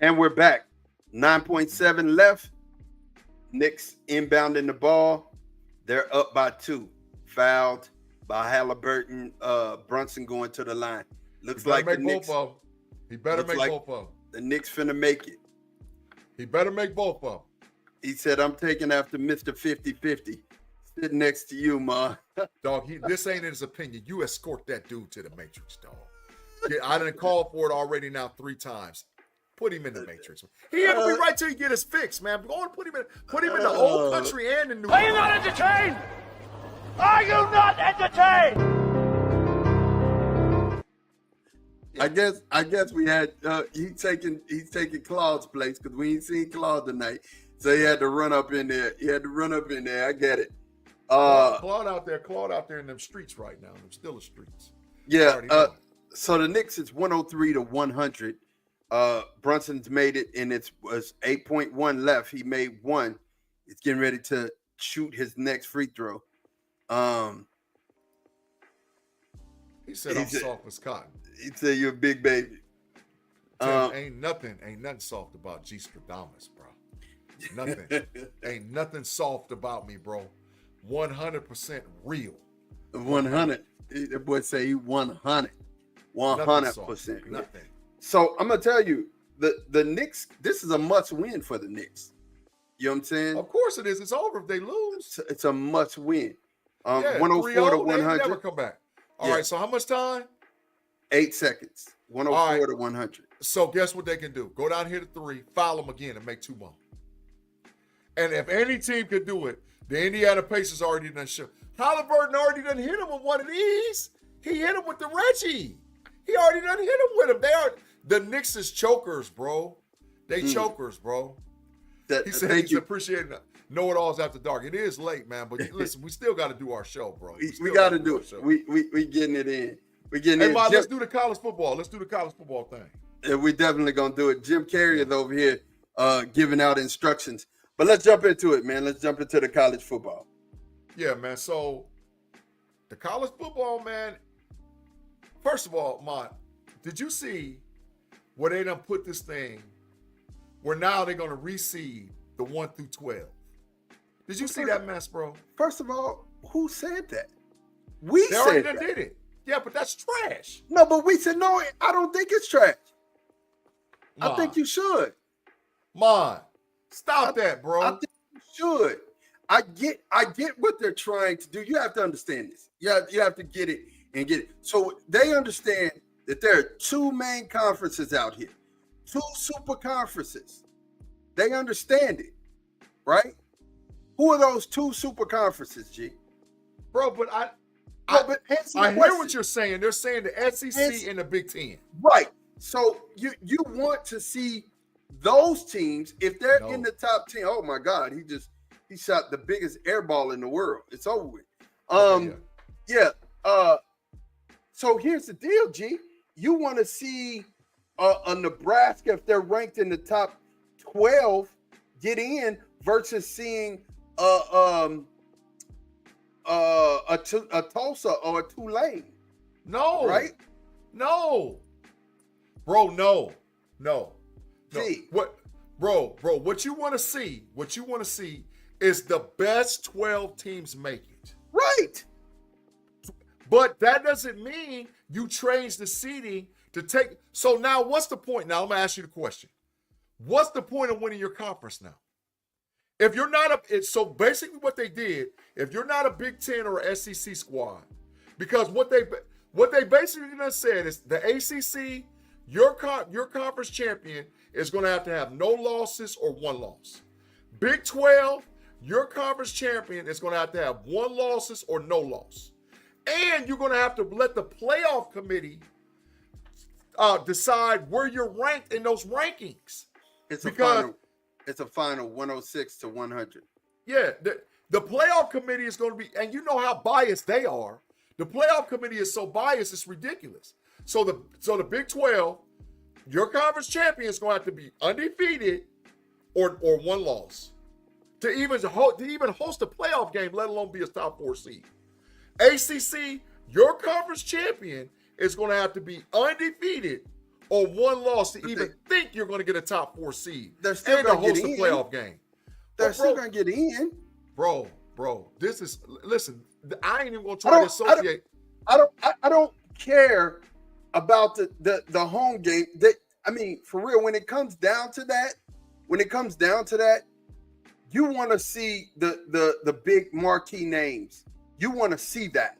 Speaker 1: And we're back. 9.7 left. Knicks inbounding the ball. They're up by 2. Fouled by Halliburton. Brunson going to the line. Looks like the Knicks.
Speaker 2: He better make both of them.
Speaker 1: The Knicks finna make it.
Speaker 2: He better make both of them.
Speaker 1: He said, I'm taking after Mr. 50-50. Sitting next to you, ma.
Speaker 2: Dog, this ain't his opinion. You escort that dude to the Matrix, dog. I didn't call for it already now 3 times. Put him in the Matrix. He had to be right till he get his fix, man. Go and put him in the old country and the new.
Speaker 3: Are you not entertained? Are you not entertained?
Speaker 1: I guess we had he's taking Claude's place because we ain't seen Claude tonight. So he had to run up in there. I get it.
Speaker 2: Claude out there in them streets right now. Them still the streets.
Speaker 1: Yeah. So the Knicks is 103-100. Brunson's made it, and it was 8.1 left. He made 1. He's getting ready to shoot his next free throw.
Speaker 2: He said I'm soft as cotton.
Speaker 1: He said you're a big baby.
Speaker 2: Ain't nothing soft about G. Stradamus, bro. Nothing. Ain't nothing soft about me, bro. 100% real.
Speaker 1: 100. That boy say he 100. 100%.
Speaker 2: Nothing.
Speaker 1: So I'm gonna tell you, the Knicks. This is a must win for the Knicks. You know what I'm saying?
Speaker 2: Of course it is. It's over if they lose.
Speaker 1: It's a must win.
Speaker 2: 104-100. Never come back. All right. So how much time?
Speaker 1: 8 seconds. 104-100.
Speaker 2: So guess what they can do? Go down here to 3, foul them again, and make 2 more. And if any team could do it, the Indiana Pacers already done show. Halliburton already done hit him with one of these. He hit him with the Reggie. He already done hit him with him. The Knicks is chokers, bro. They chokers, bro. He said he's appreciating KnoItAllZ After Dark. It is late, man, but listen, we still got to do our show, bro.
Speaker 1: We got to do it. We getting it in. We getting
Speaker 2: in.
Speaker 1: Hey,
Speaker 2: let's do the college football. Let's do the college football thing.
Speaker 1: Yeah, we definitely gonna do it. Jim Carrey is over here giving out instructions. But let's jump into it, man. Let's jump into the college football.
Speaker 2: Yeah, man. So the college football, man. First of all, Mont, did you see where they done put this thing where now they're going to reseed the 1 through 12? Did you see that mess, bro?
Speaker 1: First of all, who said that?
Speaker 2: They already did it. Yeah, but that's trash.
Speaker 1: No, but we said, no, I don't think it's trash. I think you should.
Speaker 2: Stop that, bro.
Speaker 1: I think you should. I get what they're trying to do. You have to understand this. You have to get it and get it. So they understand that there are two main conferences out here, two super conferences. They understand it, right? Who are those two super conferences, G?
Speaker 2: Bro, but I hear what you're saying. They're saying the SEC and the Big Ten.
Speaker 1: Right. So you want to see those teams if they're in the top 10. Oh my God, he shot the biggest air ball in the world. It's over with. So here's the deal, G. You want to see a Nebraska if they're ranked in the top 12 get in versus seeing a Tulsa or a Tulane.
Speaker 2: No.
Speaker 1: Right?
Speaker 2: No. Bro, no.
Speaker 1: See.
Speaker 2: What what you want to see is the best 12 teams make it.
Speaker 1: Right.
Speaker 2: But that doesn't mean you change the seeding to take. So now what's the point? Now I'm going to ask you the question. What's the point of winning your conference now? If you're not so basically what they did, if you're not a Big Ten or a SEC squad, because what they basically done said is the ACC, your conference champion is going to have no losses or one loss. Big 12, your conference champion is going to have one losses or no loss. And you're going to have to let the playoff committee decide where you're ranked in those rankings.
Speaker 1: It's a final 106 to 100.
Speaker 2: Yeah, the playoff committee is going to be, and you know how biased they are. The playoff committee is so biased, it's ridiculous. So the Big 12, your conference champion is going to have to be undefeated or one loss to even host a playoff game, let alone be a top 4 seed. ACC, your conference champion is going to have to be undefeated or one loss to think you're going to get a top 4 seed.
Speaker 1: They're still going to
Speaker 2: host a playoff game.
Speaker 1: They're still going to get in.
Speaker 2: Bro, listen, I ain't even going to try to associate.
Speaker 1: I don't care about the home game. For real, when it comes down to that, you want to see the big marquee names. You want to see that.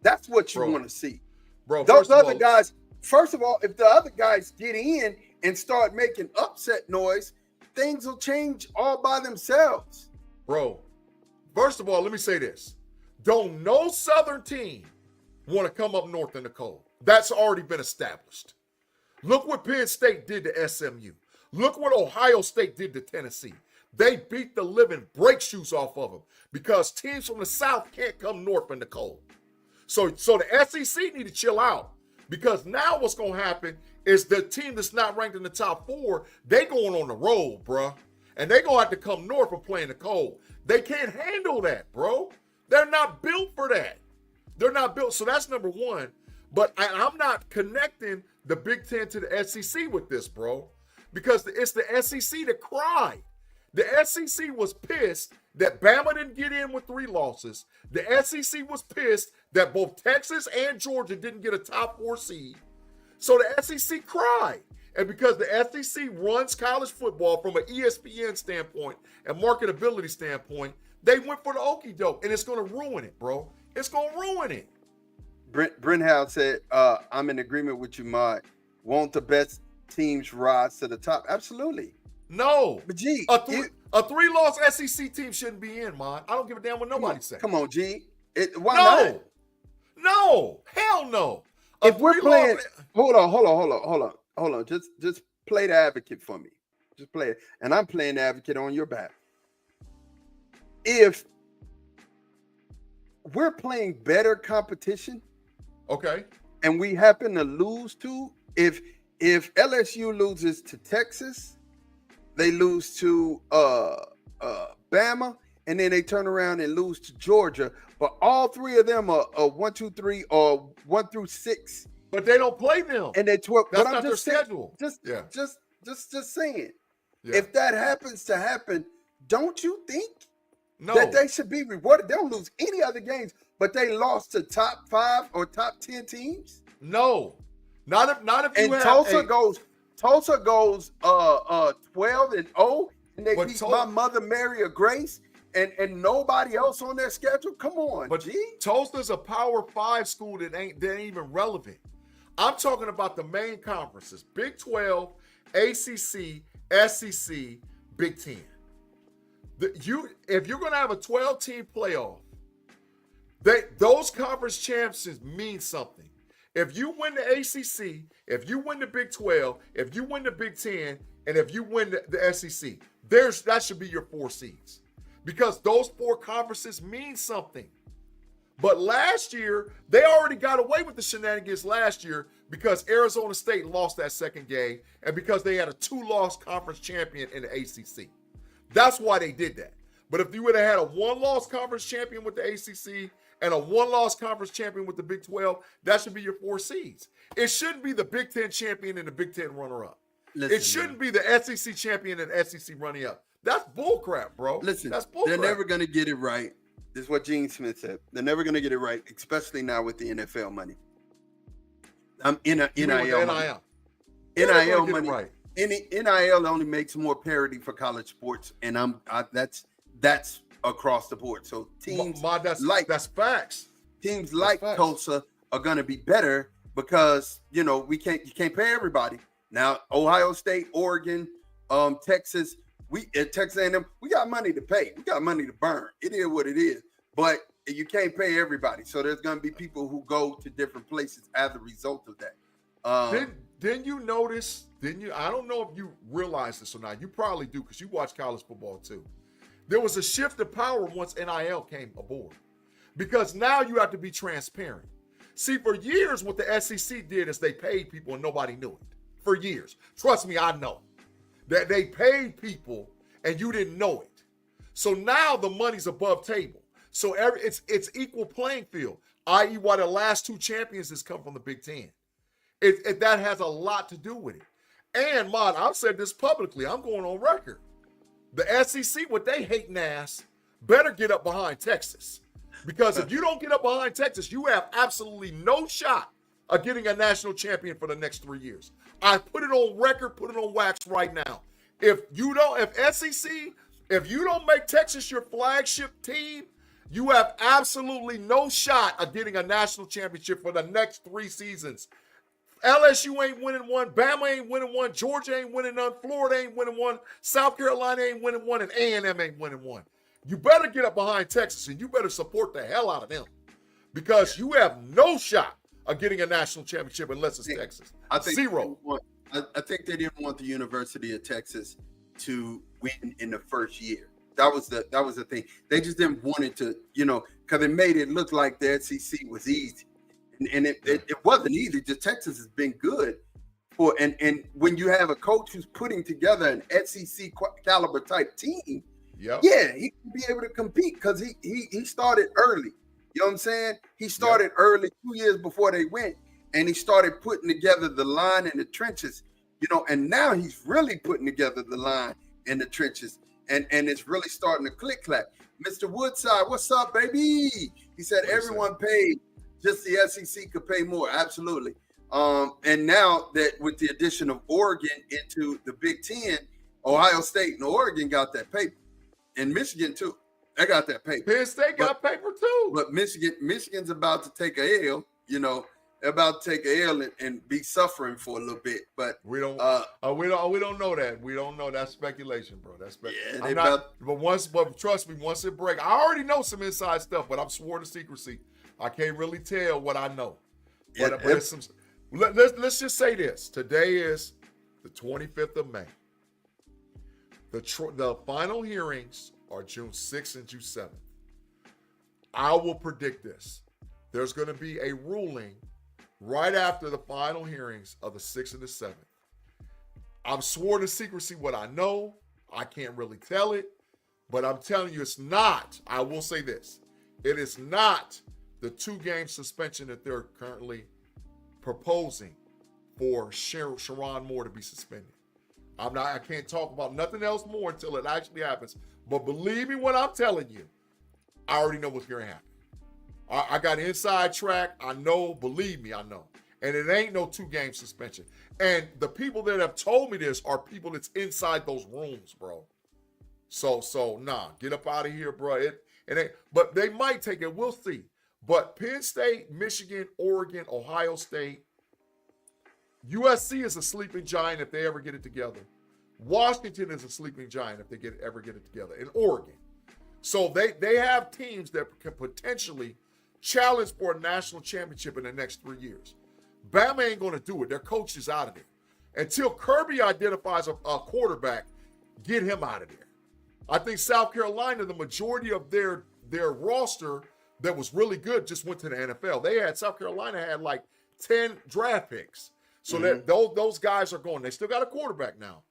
Speaker 1: That's what you want to see.
Speaker 2: Bro,
Speaker 1: those other guys, first of all, if the other guys get in and start making upset noise, things will change all by themselves.
Speaker 2: Bro, first of all, let me say this. Don't no Southern team want to come up north in the cold. That's already been established. Look what Penn State did to SMU. Look what Ohio State did to Tennessee. They beat the living brake shoes off of them because teams from the South can't come north in the cold. So the SEC need to chill out because now what's going to happen is the team that's not ranked in the top 4, they going on the road, bro. And they going to have to come north and play in the cold. They can't handle that, bro. They're not built for that. They're not built. So that's number one. But I'm not connecting the Big Ten to the SEC with this, bro, because it's the SEC that cried. The SEC was pissed that Bama didn't get in with 3 losses. The SEC was pissed that both Texas and Georgia didn't get a top 4 seed. So the SEC cried. And because the SEC runs college football from an ESPN standpoint and marketability standpoint, they went for the okie doke, and it's going to ruin it, bro. It's going to ruin it.
Speaker 1: Brent Howe said, I'm in agreement with you, Mod. Won't the best teams rise to the top? Absolutely.
Speaker 2: No.
Speaker 1: But, G.
Speaker 2: A 3-loss SEC team shouldn't be in, Mod. I don't give a damn what nobody says.
Speaker 1: Come on, G. Why not?
Speaker 2: No. Hell no.
Speaker 1: If we're playing, hold on. Just play the advocate for me. Just play it. And I'm playing the advocate on your behalf. If we're playing better competition,
Speaker 2: okay,
Speaker 1: and we happen to lose to, if LSU loses to Texas, they lose to Bama, and then they turn around and lose to Georgia, but all 3 of them are 1, 2, 3, or 1 through 6.
Speaker 2: But they don't play them.
Speaker 1: And they 12.
Speaker 2: That's
Speaker 1: but
Speaker 2: not
Speaker 1: I'm
Speaker 2: their
Speaker 1: just saying,
Speaker 2: schedule.
Speaker 1: Just saying.
Speaker 2: Yeah.
Speaker 1: If that happens to happen, don't you think
Speaker 2: No.
Speaker 1: that they should be rewarded? They don't lose any other games, but they lost to top 5 or top 10 teams.
Speaker 2: No. Not if you
Speaker 1: and
Speaker 2: have
Speaker 1: Tulsa goes Tulsa goes 12-0, and they
Speaker 2: But
Speaker 1: beat
Speaker 2: Tulsa-
Speaker 1: my mother Mary of Grace, and nobody else on their schedule. Come on,
Speaker 2: But
Speaker 1: G.
Speaker 2: Tulsa's a Power 5 school that ain't even relevant. I'm talking about the main conferences: Big 12, ACC, SEC, Big 10. If you're going to have a 12-team playoff, those conference championships mean something. If you win the ACC, if you win the Big 12, if you win the Big 10, and if you win the SEC, that should be your 4 seeds, because those 4 conferences mean something. But last year, they already got away with the shenanigans last year because Arizona State lost that second game and because they had a 2-loss conference champion in the ACC. That's why they did that. But if you would have had a 1-loss conference champion with the ACC and a 1-loss conference champion with the Big 12, that should be your 4 seeds. It shouldn't be the Big 10 champion and the Big 10 runner-up. It shouldn't be the SEC champion and SEC running-up. That's bullcrap, bro.
Speaker 1: Listen,
Speaker 2: that's bullcrap.
Speaker 1: They're never going to get it right. This is what Gene Smith said. They're never going to get it right, especially now with the NFL money. NIL money. NIL money. Right. NIL only makes more parity for college sports, and that's across the board. So teams
Speaker 2: that's facts.
Speaker 1: Teams like Tulsa are going to be better because you can't pay everybody. Now Ohio State, Oregon, Texas. At Texas A&M, we got money to pay. We got money to burn. It is what it is. But you can't pay everybody. So there's going to be people who go to different places as a result of that.
Speaker 2: Didn't you notice? I don't know if you realize this or not. You probably do because you watch college football too. There was a shift of power once NIL came aboard because now you have to be transparent. See, for years, what the SEC did is they paid people and nobody knew it. For years. Trust me, I know. That they paid people and you didn't know it. So now the money's above table. So it's equal playing field, i.e. why the last 2 champions has come from the Big 10. That has a lot to do with it. And, Mod, I've said this publicly. I'm going on record. The SEC, what they hating ass, better get up behind Texas. Because if you don't get up behind Texas, you have absolutely no shot of getting a national champion for the next 3 years. I put it on record, put it on wax right now. If SEC, if you don't make Texas your flagship team, you have absolutely no shot of getting a national championship for the next 3 seasons. LSU ain't winning one, Bama ain't winning one, Georgia ain't winning none, Florida ain't winning one, South Carolina ain't winning one, and A&M ain't winning one. You better get up behind Texas, and you better support the hell out of them because you have no shot of getting a national championship unless it's Texas.
Speaker 1: I think
Speaker 2: 0.
Speaker 1: I think they didn't want the University of Texas to win in the first year. That was the thing. They just didn't want it to, because it made it look like the SEC was easy, and it wasn't easy. Just Texas has been good and when you have a coach who's putting together an SEC caliber type team, he can be able to compete because he started early. You know what I'm saying? He started early 2 years before they went, and he started putting together the line in the trenches, and now he's really putting together the line in the trenches, and it's really starting to click-clack. Mr. Woodside, what's up, baby? He said everyone paid, just the SEC could pay more. Absolutely. And now that with the addition of Oregon into the Big Ten, Ohio State and Oregon got that paper, and Michigan too. They got that paper.
Speaker 2: Penn State got paper too.
Speaker 1: But Michigan's about to take a L. They're about to take a L and be suffering for a little bit. But
Speaker 2: we don't know that. We don't know. That's speculation, bro. That's speculation. But trust me, once it breaks, I already know some inside stuff, but I'm sworn to secrecy. I can't really tell what I know. But it's some. Let's just say this. Today is the 25th of May. The final hearings are June 6th and June 7th. I will predict this. There's going to be a ruling right after the final hearings of the 6th and the 7th. I'm sworn to secrecy what I know. I can't really tell it, but I'm telling you it's not. I will say this. It is not the 2-game suspension that they're currently proposing for Sharon Moore to be suspended. I can't talk about nothing else more until it actually happens. But believe me when I'm telling you, I already know what's going to happen. I got inside track. I know. Believe me, I know. And it ain't no 2-game suspension. And the people that have told me this are people that's inside those rooms, bro. So nah, get up out of here, bro. It ain't, but they might take it. We'll see. But Penn State, Michigan, Oregon, Ohio State, USC is a sleeping giant if they ever get it together. Washington is a sleeping giant if they ever get it together. And Oregon. So they have teams that can potentially challenge for a national championship in the next 3 years. Bama ain't going to do it. Their coach is out of there. Until Kirby identifies a quarterback, get him out of there. I think South Carolina, the majority of their roster that was really good just went to the NFL. South Carolina had like 10 draft picks. So that those guys are going. They still got a quarterback now.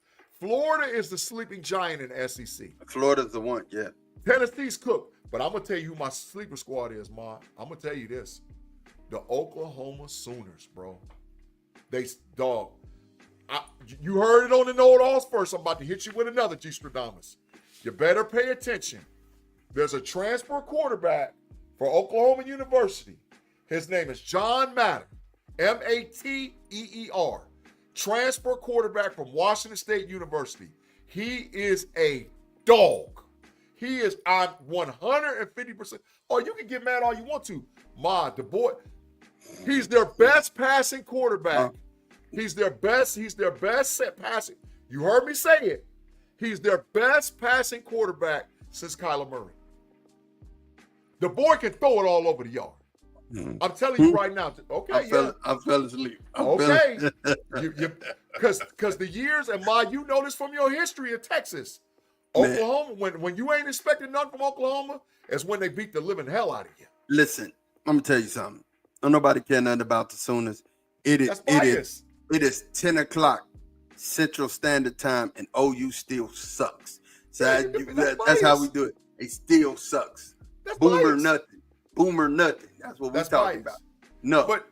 Speaker 2: Florida is the sleeping giant in the SEC.
Speaker 1: Florida's the one, yeah.
Speaker 2: Tennessee's cooked. But I'm going to tell you who my sleeper squad is, Ma. I'm going to tell you this. The Oklahoma Sooners, bro. You heard it on the KnoItAllZ first. I'm about to hit you with another, G. Stradamus. You better pay attention. There's a transfer quarterback for Oklahoma University. His name is John Matter, Mateer. Transfer quarterback from Washington State University. He is a dog. He is on 150%. Oh, you can get mad all you want to. The boy, he's their best passing quarterback. He's their best set passing. You heard me say it. He's their best passing quarterback since Kyler Murray. The boy can throw it all over the yard. I'm telling you right now. Okay,
Speaker 1: I fell asleep.
Speaker 2: Because the years, and you know this from your history in Texas. Oklahoma, when you ain't expecting nothing from Oklahoma, is when they beat the living hell out of you.
Speaker 1: Listen, I'm gonna tell you something. Don't nobody care nothing about the Sooners. It is 10 o'clock Central Standard Time, and OU still sucks. So that's how we do it. It still sucks. Boomer nothing. That's what we're talking about. No,
Speaker 2: but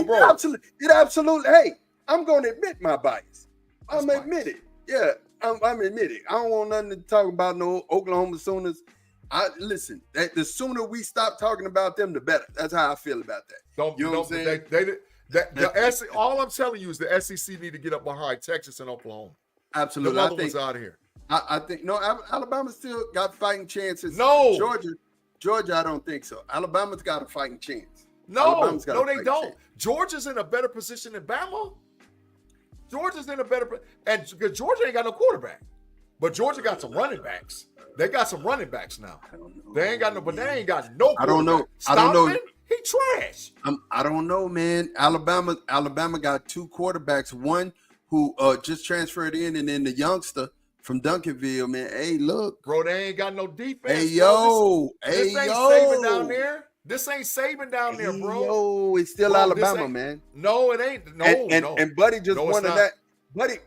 Speaker 1: bro, absolutely. Hey, I'm gonna admit my bias. I'm admit it. Yeah, I'm admitting. I don't want nothing to talk about no Oklahoma Sooners. Listen. The sooner we stop talking about them, the better. That's how I feel about that. You know what I'm saying?
Speaker 2: All I'm telling you is the SEC need to get up behind Texas and Oklahoma.
Speaker 1: Absolutely.
Speaker 2: The other one's out of here.
Speaker 1: I think Alabama still got fighting chances.
Speaker 2: No,
Speaker 1: Georgia, I don't think so. Alabama's got a fighting chance.
Speaker 2: No, they don't. Chance. Georgia's in a better position than Bama. Georgia's in a better, and because Georgia ain't got no quarterback, but Georgia got some running backs. They got some running backs now. They ain't got no, but they ain't got no.
Speaker 1: I don't know.
Speaker 2: He trash.
Speaker 1: I don't know, man. Alabama got 2 quarterbacks. One who just transferred in, and then the youngster from Duncanville, man. Hey, look,
Speaker 2: bro, they ain't got no defense.
Speaker 1: Hey, yo,
Speaker 2: this ain't Saban down there. This ain't Saban down there, bro.
Speaker 1: Yo, it's still Alabama, man.
Speaker 2: No, it ain't. No,
Speaker 1: and Buddy just won that.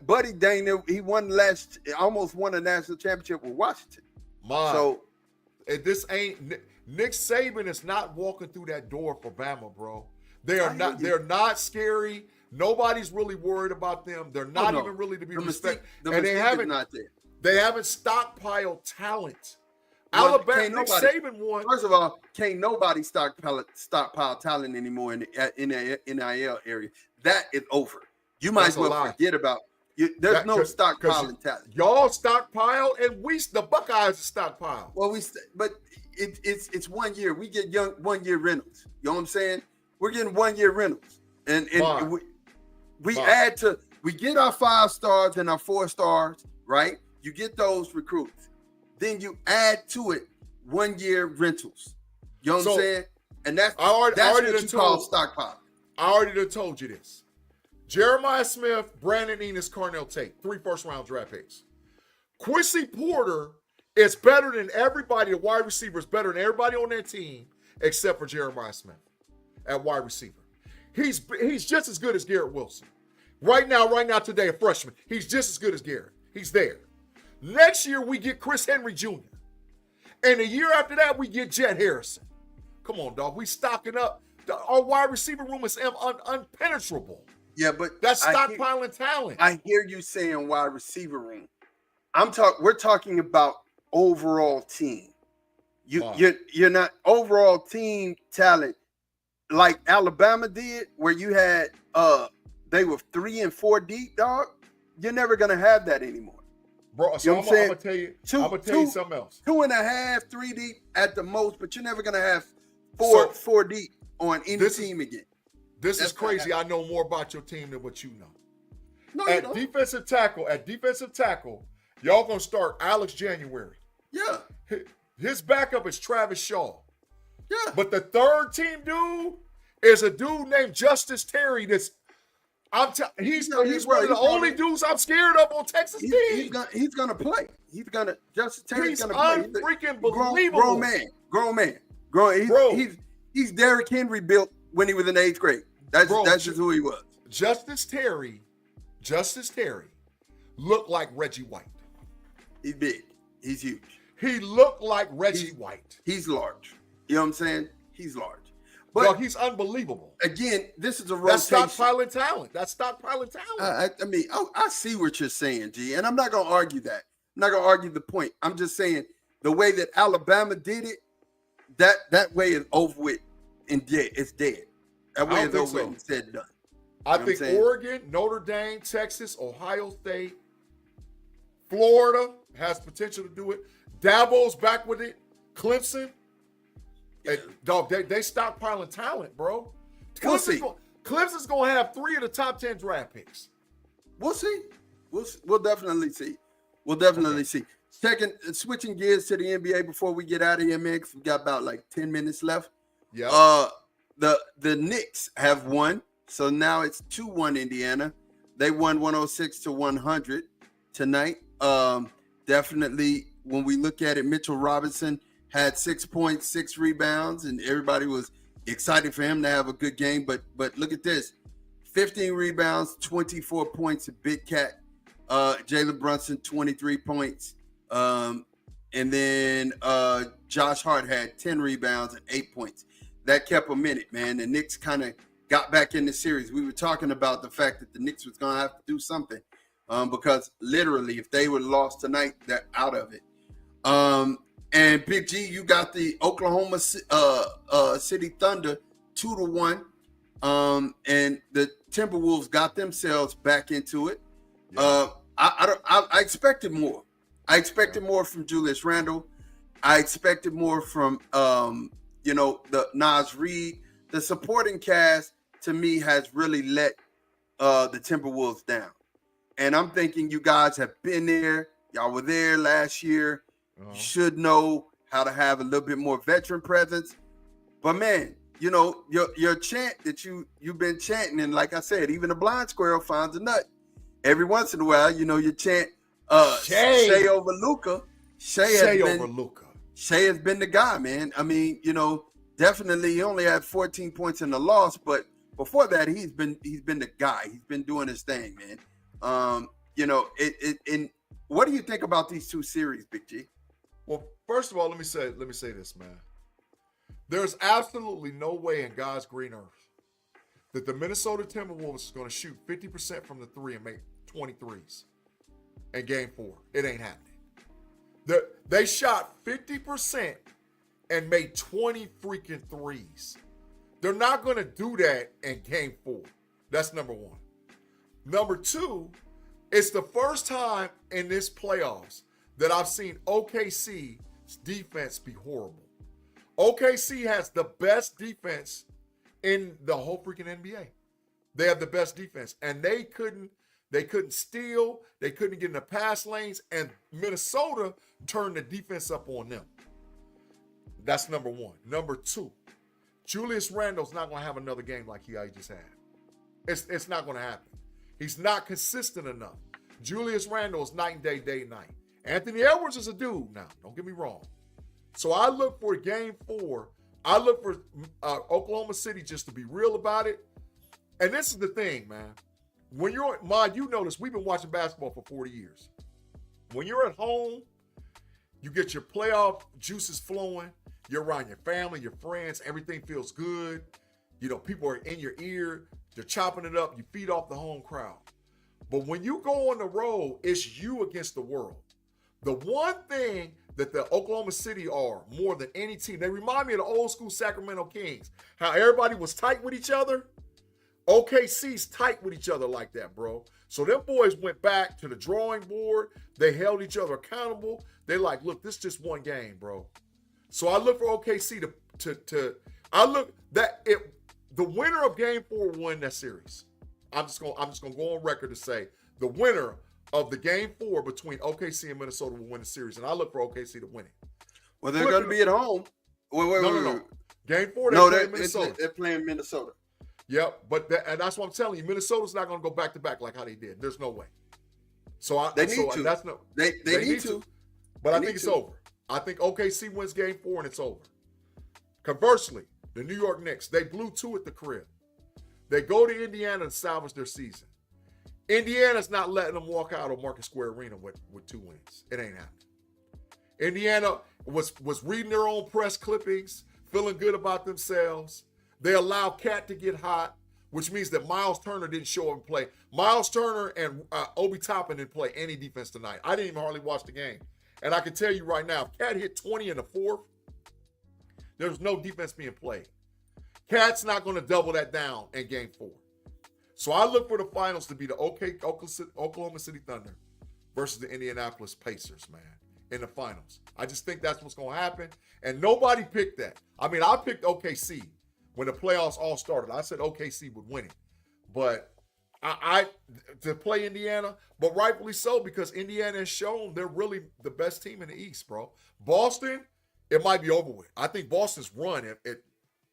Speaker 1: Buddy Dane, he almost won a national championship with Washington. So
Speaker 2: this ain't Nick Saban is not walking through that door for Bama, bro. They're not scary. Nobody's really worried about them. They're not even really to be respected. And they haven't stockpiled talent. Alabama, Nick Saban won.
Speaker 1: First of all, can't nobody stockpile talent anymore in the NIL area. That is over. You might as well forget about it. There's no stockpiling talent.
Speaker 2: Y'all stockpile, and the Buckeyes stockpile.
Speaker 1: Well, but it's 1 year. We get 1 year rentals. You know what I'm saying? We're getting 1 year rentals, and we get our 5 stars and our 4 stars, right? You get those recruits. Then you add to it 1 year rentals. You know what I'm saying? And that's what you call stockpile.
Speaker 2: I already done told you this. Jeremiah Smith, Brandon Enos, Carnell Tate, 3 first-round draft picks. Quincy Porter is better than everybody. The wide receiver is better than everybody on that team except for Jeremiah Smith at wide receiver. He's just as good as Garrett Wilson. Right now, today, a freshman. He's just as good as Garrett. He's there. Next year, we get Chris Henry Jr. And the year after that, we get Jet Harrison. Come on, dog. We stocking up. Our wide receiver room is unpenetrable.
Speaker 1: Yeah, but
Speaker 2: that's stockpiling talent.
Speaker 1: I hear you saying wide receiver room. We're talking about overall team. You're not overall team talent. like Alabama did, where you had they were 3 and 4 deep, dog. You're never gonna have that anymore.
Speaker 2: Bro, so I'm gonna tell you something else.
Speaker 1: 2.5, 3 deep at the most, but you're never gonna have four deep on any team again.
Speaker 2: This is crazy. I know more about your team than what you know.
Speaker 1: No, you don't.
Speaker 2: Defensive tackle, y'all gonna start Alex January.
Speaker 1: Yeah.
Speaker 2: His backup is Travis Shaw.
Speaker 1: Yeah.
Speaker 2: But the third team dude is a dude named Justice Terry. He's one of the only dudes I'm scared of on Texas team.
Speaker 1: He's gonna play. Justice Terry's gonna play.
Speaker 2: He's freaking believable.
Speaker 1: Grown man. He's Derrick Henry built when he was in 8th grade. That's just who he was.
Speaker 2: Justice Terry looked like Reggie White.
Speaker 1: He's big. He's huge.
Speaker 2: He looked like Reggie White.
Speaker 1: He's large. You know what I'm saying? He's large.
Speaker 2: But dog, he's unbelievable.
Speaker 1: Again, this is a rotation.
Speaker 2: That's stockpiling talent.
Speaker 1: I mean, I see what you're saying, G, and I'm not going to argue that. I'm not going to argue the point. I'm just saying the way that Alabama did it, that way is over with and dead. It's dead. That way is over with and said and done.
Speaker 2: I think Oregon, Notre Dame, Texas, Ohio State, Florida has potential to do it. Dabo's back with it. Clemson.
Speaker 1: Yeah.
Speaker 2: Dog, they stockpiling talent, bro. Clemson's going to have 3 of the top 10 draft picks.
Speaker 1: We'll see. We'll definitely see. We'll definitely see. Switching gears to the NBA before we get out of here, man, because we got about like 10 minutes left.
Speaker 2: Yeah.
Speaker 1: The Knicks have won, so now it's 2-1 Indiana. They won 106-100 tonight. Definitely, when we look at it, Mitchell Robinson had 6 points, 6 rebounds, and everybody was excited for him to have a good game. But look at this: 15 rebounds, 24 points. A big cat. Jalen Brunson, 23 points. And then Josh Hart had 10 rebounds and 8 points. That kept a minute, man. The Knicks kind of got back in the series. We were talking about the fact that the Knicks was going to have to do something because literally, if they would have lost tonight, they're out of it. And Big G, you got the Oklahoma City Thunder 2-1, and the Timberwolves got themselves back into it. Yeah. I expected more. I expected more from Julius Randle. I expected more from the Naz Reid. The supporting cast to me has really let the Timberwolves down. And I'm thinking you guys have been there. Y'all were there last year. You should know how to have a little bit more veteran presence. But man, your chant that you've been chanting, and like I said, even a blind squirrel finds a nut. Every once in a while, you chant Shea over Luka. Shea has been the guy, man. I mean, definitely he only had 14 points in the loss, but before that, he's been the guy. He's been doing his thing, man. And what do you think about these two series, Big G?
Speaker 2: Well, first of all, let me say this, man. There's absolutely no way in God's green earth that the Minnesota Timberwolves is going to shoot 50% from the three and make 23s in Game 4. It ain't happening. They shot 50% and made 20 freaking threes. They're not going to do that in Game 4. That's number one. Number two, it's the first time in this playoffs that I've seen OKC's defense be horrible. OKC has the best defense in the whole freaking NBA. They have the best defense, and they couldn't steal, they couldn't get in the pass lanes, and Minnesota turned the defense up on them. That's number one. Number two, Julius Randle's not going to have another game like he just had. It's not going to happen. He's not consistent enough. Julius Randle is night and day, day and night. Anthony Edwards is a dude now. Don't get me wrong. So I look for Game 4. I look for Oklahoma City just to be real about it. And this is the thing, man. When you're you know this. We've been watching basketball for 40 years. When you're at home, you get your playoff juices flowing. You're around your family, your friends. Everything feels good. People are in your ear. They're chopping it up. You feed off the home crowd. But when you go on the road, it's you against the world. The one thing that the Oklahoma City are more than any team. They remind me of the old school Sacramento Kings. How everybody was tight with each other. OKC's tight with each other like that, bro. So them boys went back to the drawing board. They held each other accountable. They like, look, this is just one game, bro. So I look for OKC to I look that it the winner of Game 4 won that series. I'm just gonna go on record to say the winner of the Game 4 between OKC and Minnesota will win the series, and I look for OKC to win it.
Speaker 1: Well, they're going to be at home. Wait.
Speaker 2: No. Game 4,
Speaker 1: They're Minnesota. They're playing Minnesota.
Speaker 2: Yep, and that's what I'm telling you. Minnesota's not going to go back to back like how they did. There's no way.
Speaker 1: They need to. They need to.
Speaker 2: But I think it's over. I think OKC wins Game 4 and it's over. Conversely, the New York Knicks, they blew 2 at the crib. They go to Indiana and salvage their season. Indiana's not letting them walk out of Market Square Arena with 2 wins. It ain't happening. Indiana was reading their own press clippings, feeling good about themselves. They allowed Cat to get hot, which means that Miles Turner didn't show up and play. Miles Turner and Obi Toppin didn't play any defense tonight. I didn't even hardly watch the game. And I can tell you right now, if Cat hit 20 in the fourth, there's no defense being played. Cat's not going to double that down in Game 4. So I look for the finals to be the Oklahoma City Thunder versus the Indianapolis Pacers, man, in the finals. I just think that's what's going to happen. And nobody picked that. I mean, I picked OKC when the playoffs all started. I said OKC would win it. But I to play Indiana, but rightfully so, because Indiana has shown they're really the best team in the East, bro. Boston, it might be over with. I think Boston's run.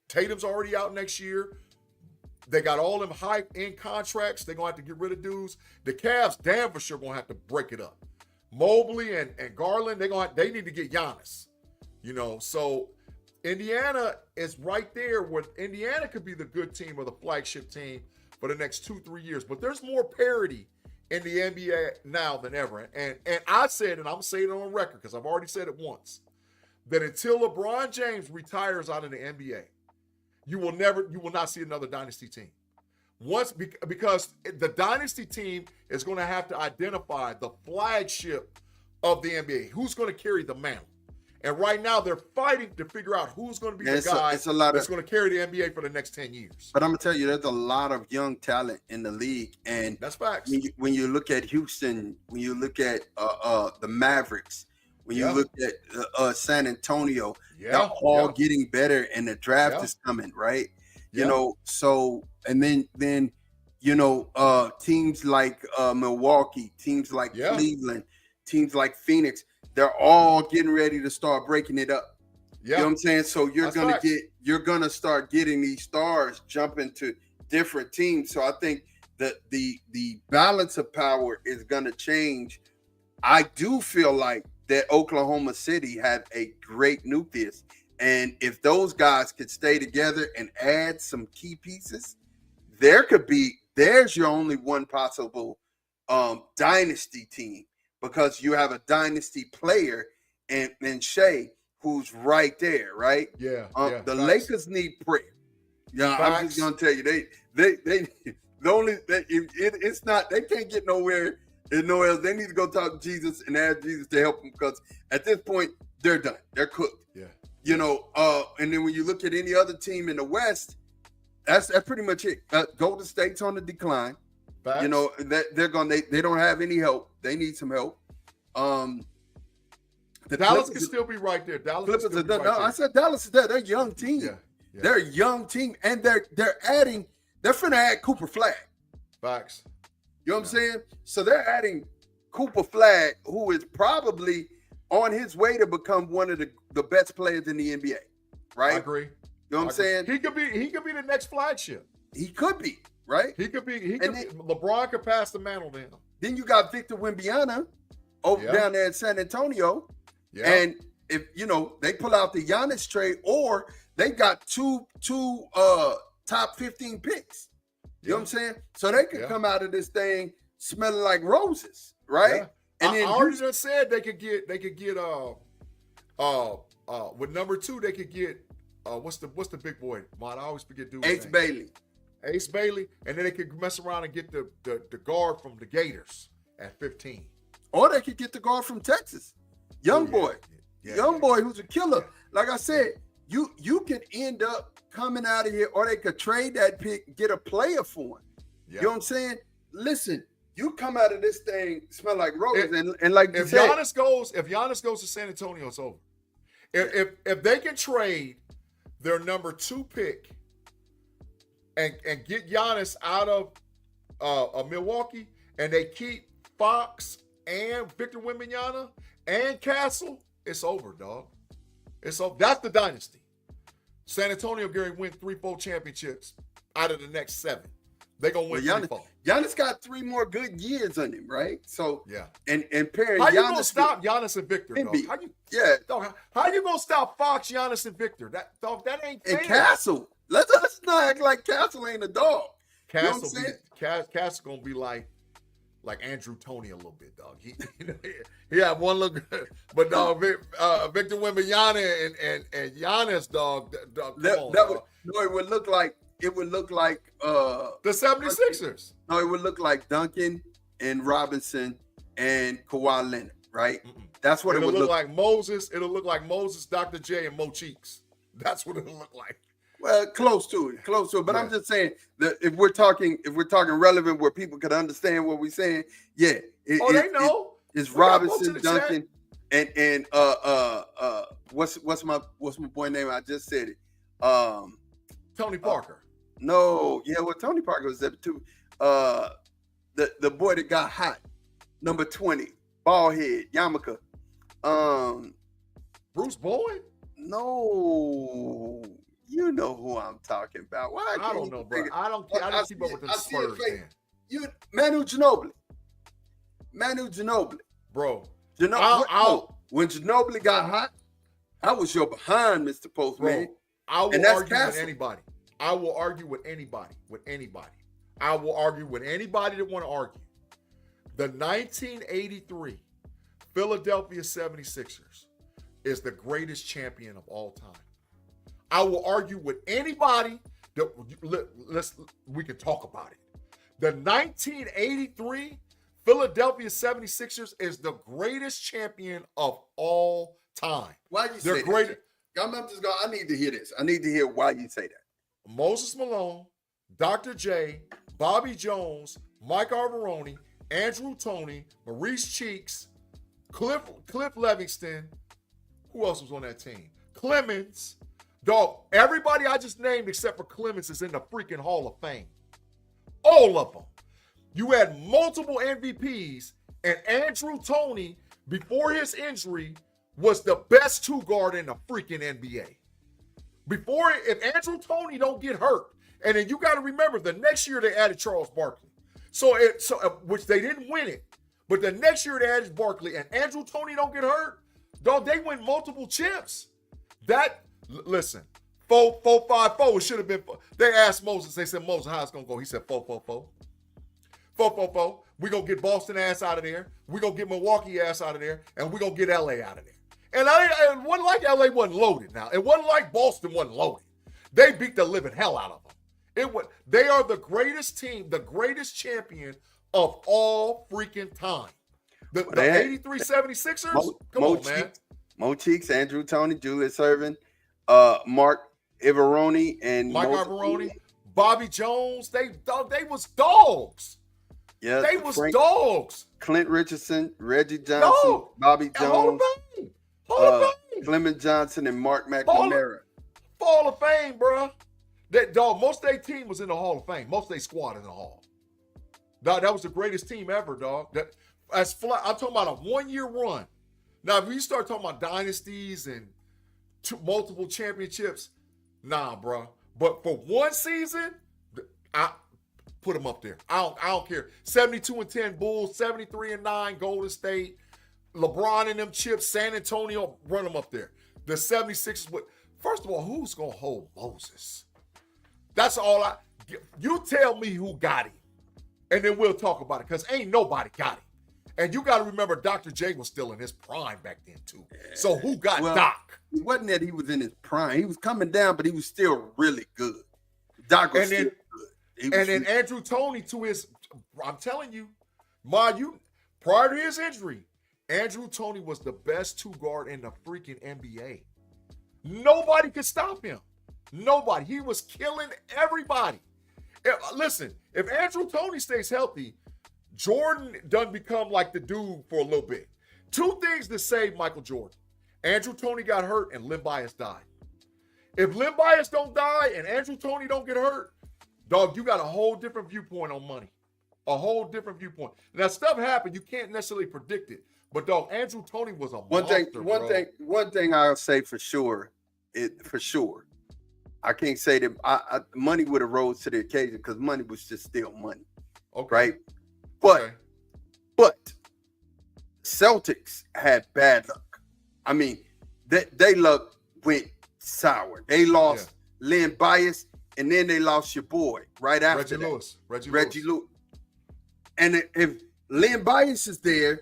Speaker 2: Tatum's already out next year. They got all them high-end contracts. They're going to have to get rid of dudes. The Cavs, damn for sure, going to have to break it up. Mobley and Garland, they need to get Giannis. You know, so Indiana is right there where Indiana could be the good team or the flagship team for the next 2-3 years. But there's more parity in the NBA now than ever. And I said, and I'm saying it on record because I've already said it once, that until LeBron James retires out of the NBA, you will not see another dynasty team. Because the dynasty team is going to have to identify the flagship of the NBA. Who's going to carry the mantle? And right now they're fighting to figure out who's going to be the guy that's going to carry the NBA for the next 10 years.
Speaker 1: But I'm going to tell you, there's a lot of young talent in the league. And
Speaker 2: that's facts.
Speaker 1: When you look at Houston, when you look at the Mavericks, when you look at San Antonio, they're all getting better, and the draft is coming, right? You know, so and then you know, teams like Milwaukee, teams like Cleveland, teams like Phoenix, they're all getting ready to start breaking it up. You know what I'm saying? So you're gonna start getting these stars jumping to different teams. So I think that the balance of power is gonna change. I do feel like that Oklahoma City had a great nucleus. And if those guys could stay together and add some key pieces, there's your only one possible dynasty team, because you have a dynasty player and Shea, who's right there, right? The Lakers need prayer. I'm just gonna tell you, it's not, they can't get nowhere. Else. They need to go talk to Jesus and ask Jesus to help them, because at this point they're done. They're cooked. You know, and then when you look at any other team in the West, that's pretty much it. Golden State's on the decline. Facts. You know, they don't have any help. They need some help.
Speaker 2: Dallas can still be right there.
Speaker 1: I said Dallas is there. They're a young team. They're a young team, and they're finna add Cooper Flag.
Speaker 2: Facts.
Speaker 1: You know what I'm saying? So they're adding Cooper Flag, who is probably on his way to become one of the best players in the NBA. Right?
Speaker 2: I agree.
Speaker 1: You know what I'm saying?
Speaker 2: He could be the next flagship.
Speaker 1: He could be, right?
Speaker 2: LeBron could pass the mantle to him.
Speaker 1: Then you got Victor Wembanyama down there in San Antonio. And if they pull out the Giannis trade, or they got two top 15 picks. You know what I'm saying? So they could come out of this thing smelling like roses, right? And
Speaker 2: I already just said they could get with number 2 they could get what's the big boy? I always forget dude's name. Ace Bailey, and then they could mess around and get the guard from the Gators at 15.
Speaker 1: Or they could get the guard from Texas. Young boy. young boy who's a killer. Like I said, you could end up coming out of here, or they could trade that pick, get a player for him. You know what I'm saying? Listen, you come out of this thing smell like roses, and like you said,
Speaker 2: if Giannis goes to San Antonio, it's over. If they can trade their number 2 pick and get Giannis out of Milwaukee, and they keep Fox and Victor Wembanyama and Castle, it's over, dog. It's over. That's the dynasty. San Antonio Gary win 3-4 championships out of the next 7. They're gonna win 3-4.
Speaker 1: Giannis got 3 more good years on him, right? So
Speaker 2: yeah,
Speaker 1: and pairing
Speaker 2: how you
Speaker 1: Giannis
Speaker 2: gonna stop Giannis and Victor? Dog? How you gonna stop Fox, Giannis, and Victor? That ain't fair.
Speaker 1: And Castle. Let's not act like Castle ain't a dog.
Speaker 2: Castle gonna be like Andrew Toney a little bit, dog. He had one look, but dog, Victor Wembanyama and Giannis, dog.
Speaker 1: It would look like
Speaker 2: the 76ers.
Speaker 1: No, it would look like Duncan and Robinson and Kawhi Leonard, right? That's what
Speaker 2: it'll
Speaker 1: it would look
Speaker 2: like. Moses. It'll look like Moses, Dr. J, and Mo Cheeks. That's what it'll look like.
Speaker 1: Well, close to it. But yeah. I'm just saying that if we're talking relevant where people could understand what we're saying, yeah.
Speaker 2: They know.
Speaker 1: It's Robinson, Duncan, and what's my boy name? I just said it.
Speaker 2: Tony Parker.
Speaker 1: No, yeah, well, Tony Parker was there too. The boy that got hot, number 20, bald head, Yamaka.
Speaker 2: Bruce Bowen?
Speaker 1: No. You know who I'm talking about.
Speaker 2: Why? I don't know, bro. I don't keep up with the Spurs, man.
Speaker 1: Manu Ginobili.
Speaker 2: Bro.
Speaker 1: When Ginobili got hot, I was your behind, Mr. Postman.
Speaker 2: I will argue with anybody. I will argue with anybody. I will argue with anybody that want to argue. The 1983 Philadelphia 76ers is the greatest champion of all time. I will argue with anybody that we can talk about it. The 1983 Philadelphia 76ers is the greatest champion of all time.
Speaker 1: Why you say that? I need to hear this. I need to hear why you say that.
Speaker 2: Moses Malone, Dr. J, Bobby Jones, Mike Arvarone, Andrew Toney, Maurice Cheeks, Cliff Livingston. Who else was on that team? Clemens. Dog, everybody I just named except for Clemens is in the freaking Hall of Fame. All of them. You had multiple MVPs, and Andrew Toney, before his injury, was the best 2-guard in the freaking NBA. If Andrew Toney don't get hurt, and then you got to remember the next year they added Charles Barkley, which they didn't win it, but the next year they added Barkley, and Andrew Toney don't get hurt, dog, they win multiple chips. Listen, 4-5-4. It should have been. They asked Moses. They said, Moses, how it's gonna go? He said 4-4-4. 4-4-4. We gonna get Boston ass out of there. We gonna get Milwaukee ass out of there, and we gonna get LA out of there. And it wasn't like LA wasn't loaded. Now it wasn't like Boston wasn't loaded. They beat the living hell out of them. They are the greatest team, the greatest champion of all freaking time. The 83 76ers. Come on, man.
Speaker 1: Mo Cheeks, Andrew Toney, Julius Erving. Mark Ivaroni and
Speaker 2: Mike Ivaroni, Bobby Jones, they was dogs.
Speaker 1: Yeah,
Speaker 2: they was dogs.
Speaker 1: Clint Richardson, Reggie Johnson, Bobby Jones, Clement Johnson, and Mark McNamara.
Speaker 2: Hall of Fame, bro. That dog. Most of their team was in the Hall of Fame. Most of their squad in the Hall. Dog, that was the greatest team ever, dog. I'm talking about a 1-year run. Now, if you start talking about dynasties and multiple championships, nah, bro. But for one season, I put them up there. I don't care. 72-10 Bulls, 73-9 Golden State, LeBron and them chips, San Antonio, run them up there. The 76ers. First of all, who's gonna hold Moses? That's all you tell me who got him, and then we'll talk about it. Because ain't nobody got him. And you got to remember, Dr. J was still in his prime back then, too. So who got Doc?
Speaker 1: It wasn't that he was in his prime. He was coming down, but he was still really good. Doc was still good.
Speaker 2: And then Andrew Toney I'm telling you, prior to his injury, Andrew Toney was the best two guard in the freaking NBA. Nobody could stop him. Nobody. He was killing everybody. Listen, if Andrew Toney stays healthy, Jordan done become like the dude for a little bit. Two things that saved Michael Jordan. Andrew Toney got hurt and Len Bias died. If Len Bias don't die and Andrew Toney don't get hurt, dog, you got a whole different viewpoint on money. A whole different viewpoint. Now, stuff happened. You can't necessarily predict it. But, dog, Andrew Toney was a monster,
Speaker 1: One thing I'll say for sure, I can't say that money would have rose to the occasion because money was just still money.
Speaker 2: Okay.
Speaker 1: Right? But Celtics had bad luck. I mean, they luck went sour. They lost Len Bias, and then they lost your boy right after Reggie Lewis. And if Len Bias is there,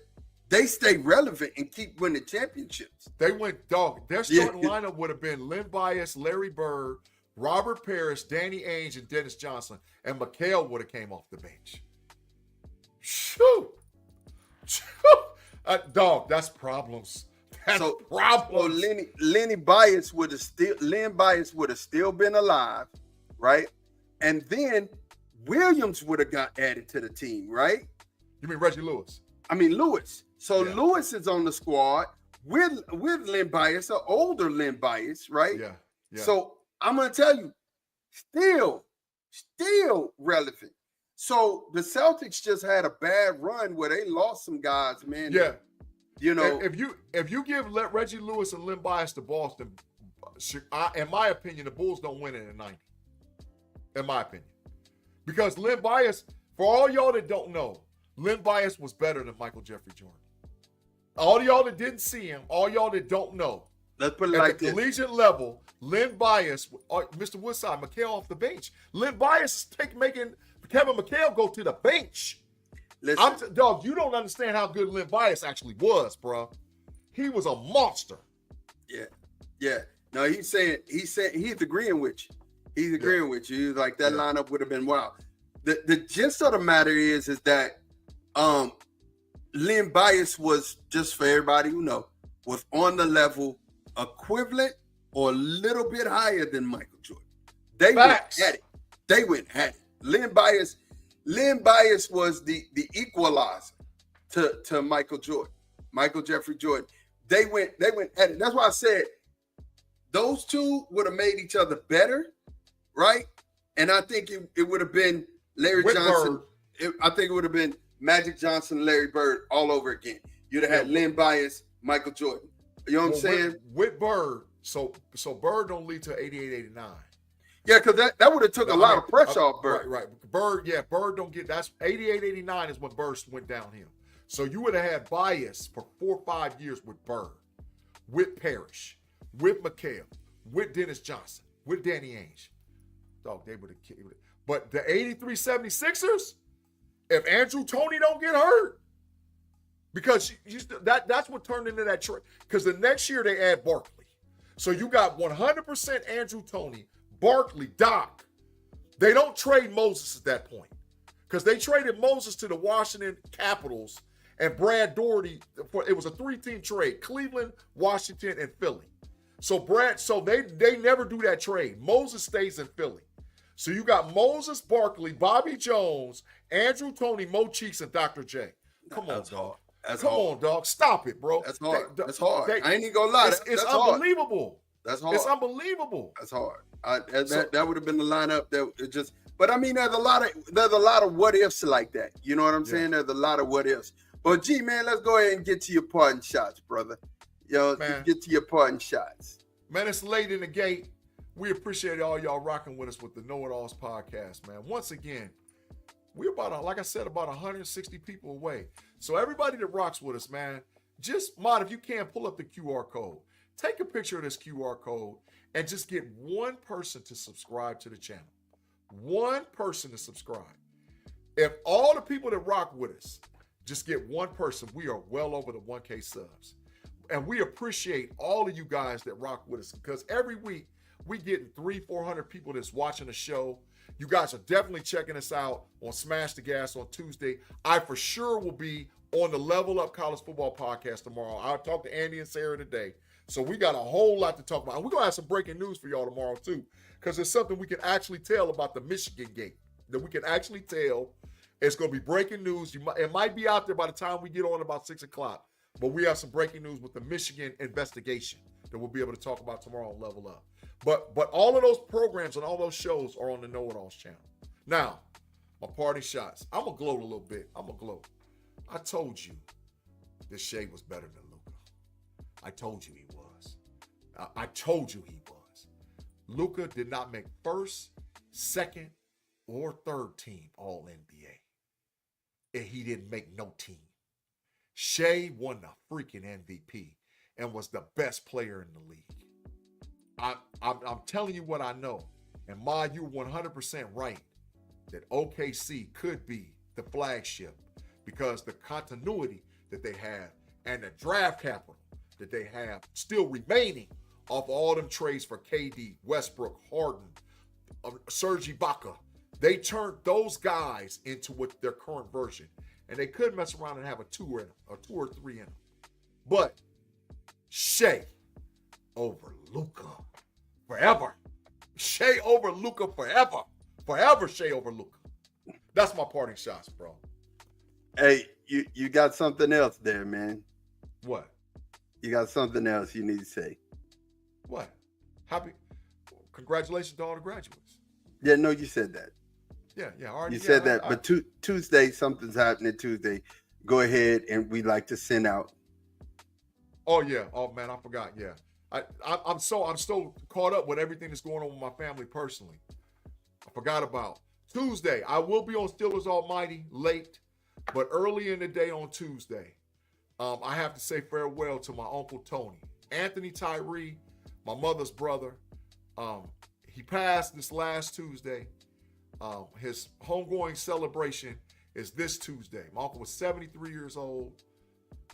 Speaker 1: they stay relevant and keep winning championships.
Speaker 2: They went, dog. Their starting lineup would have been Len Bias, Larry Bird, Robert Parrish, Danny Ainge, and Dennis Johnson. And McHale would have came off the bench. Shoot. Dog, that's problems. That's problems.
Speaker 1: So Len Bias would have still been alive, right? And then Williams would have got added to the team, right?
Speaker 2: You mean Reggie Lewis?
Speaker 1: I mean Lewis. So Lewis is on the squad with Len Bias, an older Len Bias, right?
Speaker 2: Yeah.
Speaker 1: So I'm gonna tell you, still relevant. So the Celtics just had a bad run where they lost some guys, man.
Speaker 2: Yeah.
Speaker 1: You know,
Speaker 2: if you give Reggie Lewis and Len Bias to Boston, in my opinion, the Bulls don't win it in 90. In my opinion. Because Len Bias, for all y'all that don't know, Len Bias was better than Michael Jeffrey Jordan. All y'all that didn't see him, all y'all that don't know,
Speaker 1: let's put it
Speaker 2: at
Speaker 1: like
Speaker 2: the
Speaker 1: this.
Speaker 2: collegiate level, Len Bias, Mr. Woodside, McHale off the bench. Len Bias is making Kevin McHale go to the bench.
Speaker 1: Listen,
Speaker 2: dog, you don't understand how good Len Bias actually was, bro. He was a monster.
Speaker 1: Yeah. No, he's agreeing with you. He's agreeing with you. He's like that lineup would have been wild. The gist of the matter is that Len Bias was, just for everybody who know, was on the level equivalent or a little bit higher than Michael Jordan. They
Speaker 2: Facts.
Speaker 1: went at it. Len Bias was the equalizer to Michael Jordan, Michael Jeffrey Jordan. They went at it. That's why I said those two would have made each other better, right? And I think it would have been Larry Johnson. I think it would have been Magic Johnson, Larry Bird all over again. You'd have had Len Bias, Michael Jordan. You know what I'm saying?
Speaker 2: With Bird, so Bird don't lead to 88, 89.
Speaker 1: Yeah, because that would have took a lot of pressure off Bird.
Speaker 2: Right. Bird don't get, that's 88, 89 is when Bird went downhill. So you would have had Bias for 4 or 5 years with Bird, with Parrish, with McHale, with Dennis Johnson, with Danny Ainge. Dog, they would have killed it. But the 83 76ers, if Andrew Toney don't get hurt, because that's what turned into that trade. Because the next year they add Barkley. So you got 100% Andrew Toney, Barkley, Doc. They don't trade Moses at that point. Because they traded Moses to the Washington Capitals and Brad Daugherty. It was a 3-team trade. Cleveland, Washington, and Philly. So they never do that trade. Moses stays in Philly. So you got Moses, Barkley, Bobby Jones, Andrew Toney, Mo Cheeks, and Dr. J. Come on, dog. Come on, dog. Stop it, bro.
Speaker 1: That's hard. That's hard. I ain't even gonna lie.
Speaker 2: It's unbelievable.
Speaker 1: That's hard.
Speaker 2: It's unbelievable.
Speaker 1: That's hard. That would have been the lineup that it just. But I mean, there's a lot of what ifs like that. You know what I'm saying? There's a lot of what ifs. But gee, man, let's go ahead and get to your parting shots, brother. Get to your parting shots.
Speaker 2: Man, it's late in the gate. We appreciate all y'all rocking with us with the KnoItAllZ podcast, man. Once again, we're about 160 people away. So everybody that rocks with us, man, just if you can, pull up the QR code. Take a picture of this QR code and just get one person to subscribe to the channel. One person to subscribe. If all the people that rock with us just get one person, we are well over the 1K subs. And we appreciate all of you guys that rock with us because every week we getting 300-400 people that's watching the show. You guys are definitely checking us out on Smash the Gas on Tuesday. I for sure will be on the Level Up College Football podcast tomorrow. I'll talk to Andy and Sarah today. So we got a whole lot to talk about. And we're going to have some breaking news for y'all tomorrow, too, because there's something we can actually tell about the Michigan game that we can actually tell. It's going to be breaking news. It might be out there by the time we get on about 6 o'clock, but we have some breaking news with the Michigan investigation that we'll be able to talk about tomorrow on Level Up. But all of those programs and all those shows are on the KnoItAllZ channel. Now, my party shots. I'm going to gloat a little bit. I'm going to gloat. I told you that Shea was better than Luka. I told you he was. I told you he was. Luka did not make first, second, or third team All-NBA. And he didn't make no team. Shea won the freaking MVP and was the best player in the league. I'm telling you what I know. And Ma, you're 100% right that OKC could be the flagship because the continuity that they have and the draft capital that they have still remaining off all them trades for KD, Westbrook, Harden, Serge Ibaka. They turned those guys into what their current version. And they could mess around and have a 2 in them, a 2 or 3 in them. But Shea over Luka forever. Shea over Luka forever. Forever Shea over Luka. That's my parting shots, bro.
Speaker 1: Hey, you got something else there, man.
Speaker 2: What?
Speaker 1: You got something else you need to say.
Speaker 2: What? Congratulations to all the graduates.
Speaker 1: Yeah, no, you said that.
Speaker 2: Yeah. Already,
Speaker 1: you said that, but Tuesday, something's happening Tuesday. Go ahead, and we like to send out.
Speaker 2: Oh yeah. Oh man, I forgot. Yeah. I'm still caught up with everything that's going on with my family personally. I forgot about Tuesday. I will be on Steelers Almighty late, but early in the day on Tuesday, I have to say farewell to my Uncle Tony, Anthony Tyree, my mother's brother. He passed this last Tuesday. His homegoing celebration is this Tuesday. My uncle was 73 years old.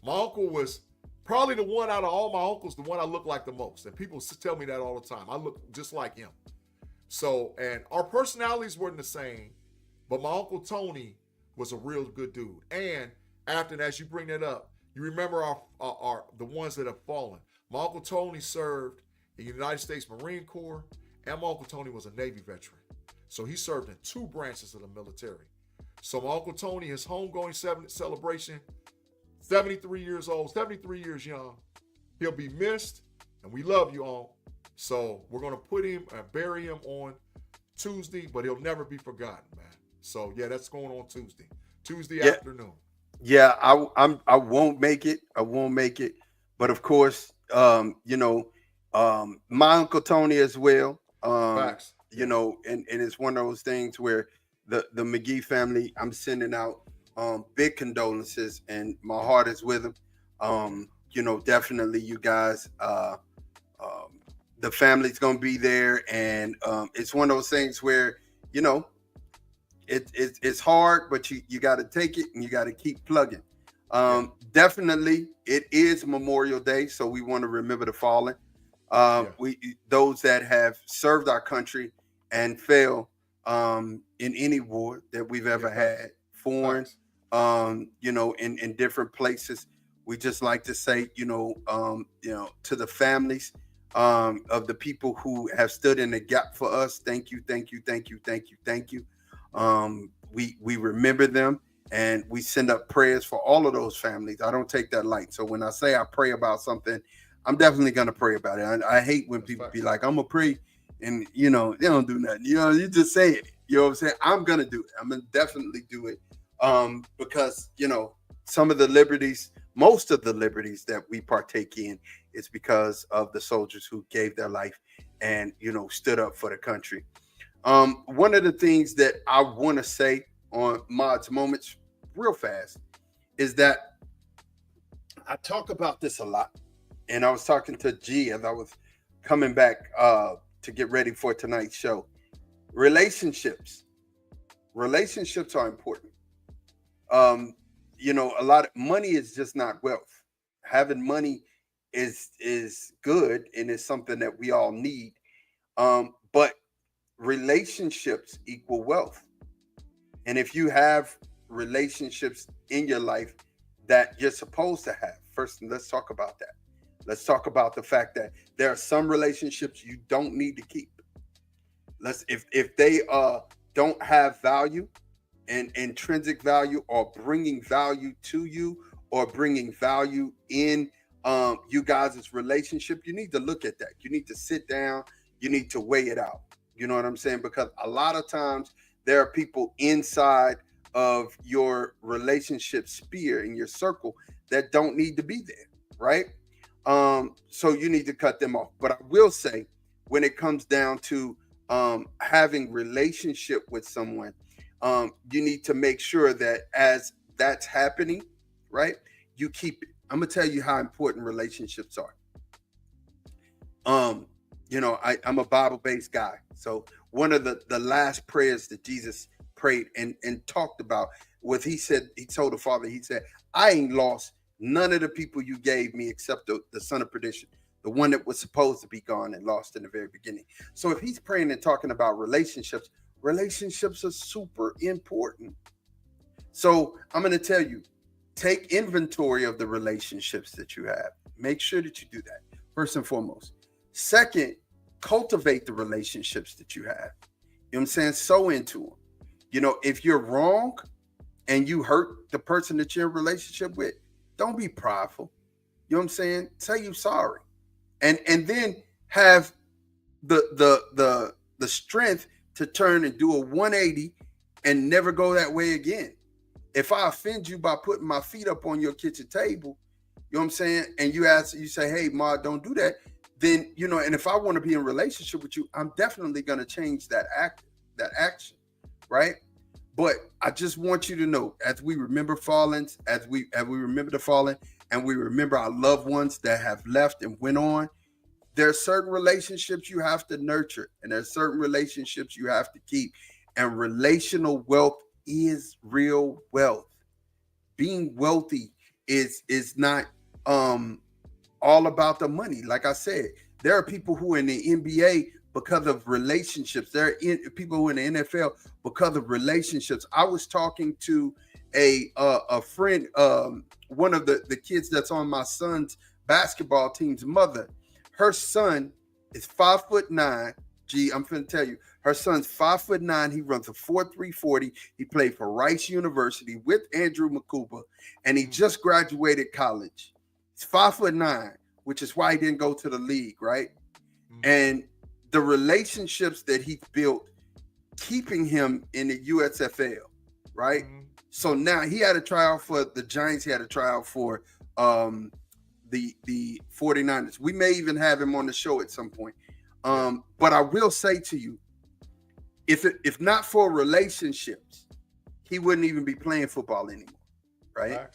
Speaker 2: My uncle was probably the one out of all my uncles, the one I look like the most. And people tell me that all the time. I look just like him. So, and our personalities weren't the same, but my Uncle Tony was a real good dude. And after that, as you bring that up, you remember our the ones that have fallen. My Uncle Tony served in the United States Marine Corps, and my Uncle Tony was a Navy veteran. So he served in 2 branches of the military. So my Uncle Tony, his homegoing celebration, 73 years old, 73 years young. He'll be missed, and we love you all. So we're going to put him and bury him on Tuesday, but he'll never be forgotten, man. So, yeah, that's going on Tuesday afternoon.
Speaker 1: Yeah, I won't make it. I won't make it. But, of course, my Uncle Tony as well.
Speaker 2: Facts.
Speaker 1: You know, and it's one of those things where the McGee family, I'm sending out big condolences, and my heart is with them. Definitely you guys, the family's going to be there, and it's one of those things where, it's hard, but you got to take it and you got to keep plugging. Definitely it is Memorial Day, so we want to remember the fallen. Those that have served our country and fell in any war that we've ever had, foreign, in different places. We just like to say, to the families of the people who have stood in the gap for us. Thank you. We remember them, and we send up prayers for all of those families. I don't take that light. So when I say I pray about something, I'm definitely going to pray about it. I hate when people be like, I'm going to pray, and, they don't do nothing. You just say it. You know what I'm saying? I'm going to do it. I'm going to definitely do it because, some of the liberties, most of the liberties that we partake in is because of the soldiers who gave their life and, stood up for the country. One of the things that I want to say on Mod's Moments real fast is that I talk about this a lot. And I was talking to G as I was coming back to get ready for tonight's show. Relationships are important. A lot of money is just not wealth. Having money is good, and it's something that we all need. But relationships equal wealth. And if you have relationships in your life, that you're supposed to have. First, let's talk about that. Let's talk about the fact that there are some relationships you don't need to keep. If they don't have value and intrinsic value, or bringing value to you, or bringing value in you guys' relationship, you need to look at that. You need to sit down. You need to weigh it out. You know what I'm saying? Because a lot of times there are people inside of your relationship sphere, in your circle, that don't need to be there, right? So you need to cut them off. But I will say, when it comes down to having relationship with someone, you need to make sure that as that's happening, right, you keep it. I'm gonna tell you how important relationships are. You know, I'm a Bible-based guy. So one of the last prayers that Jesus prayed and talked about was, he told the Father, he said, I ain't lost none of the people you gave me except the son of perdition, the one that was supposed to be gone and lost in the very beginning. So if he's praying and talking about relationships are super important. So I'm going to tell you, take inventory of the relationships that you have. Make sure that you do that, first and foremost. Second, cultivate the relationships that you have. You know what I'm saying? Sow into them. You know, if you're wrong and you hurt the person that you're in a relationship with, don't be prideful. You know what I'm saying? Say you're sorry. And then have the strength to turn and do a 180 and never go that way again. If I offend you by putting my feet up on your kitchen table, you know what I'm saying, and you say, hey, Ma, don't do that, then, you know, and if I want to be in a relationship with you, I'm definitely going to change that action, right? But I just want you to know, as we remember fallings, as we remember the fallen, and we remember our loved ones that have left and went on, there are certain relationships you have to nurture, and there are certain relationships you have to keep. And relational wealth is real wealth. Being wealthy is not all about the money. Like I said, there are people who are in the NBA because of relationships. There are people who are in the NFL because of relationships. I was talking to a friend, one of the kids that's on my son's basketball team's mother. Her son is 5'9". I'm finna tell you, her son's 5'9". He runs a 4.3 40. He played for Rice University with Andrew Makuba, and he just graduated college. He's 5'9", which is why he didn't go to the league, right? And the relationships that he built, keeping him in the USFL, right? So now he had a tryout for the Giants. He had a tryout for the 49ers. We may even have him on the show at some point. But I will say to you, if not for relationships, he wouldn't even be playing football anymore, right? Yeah.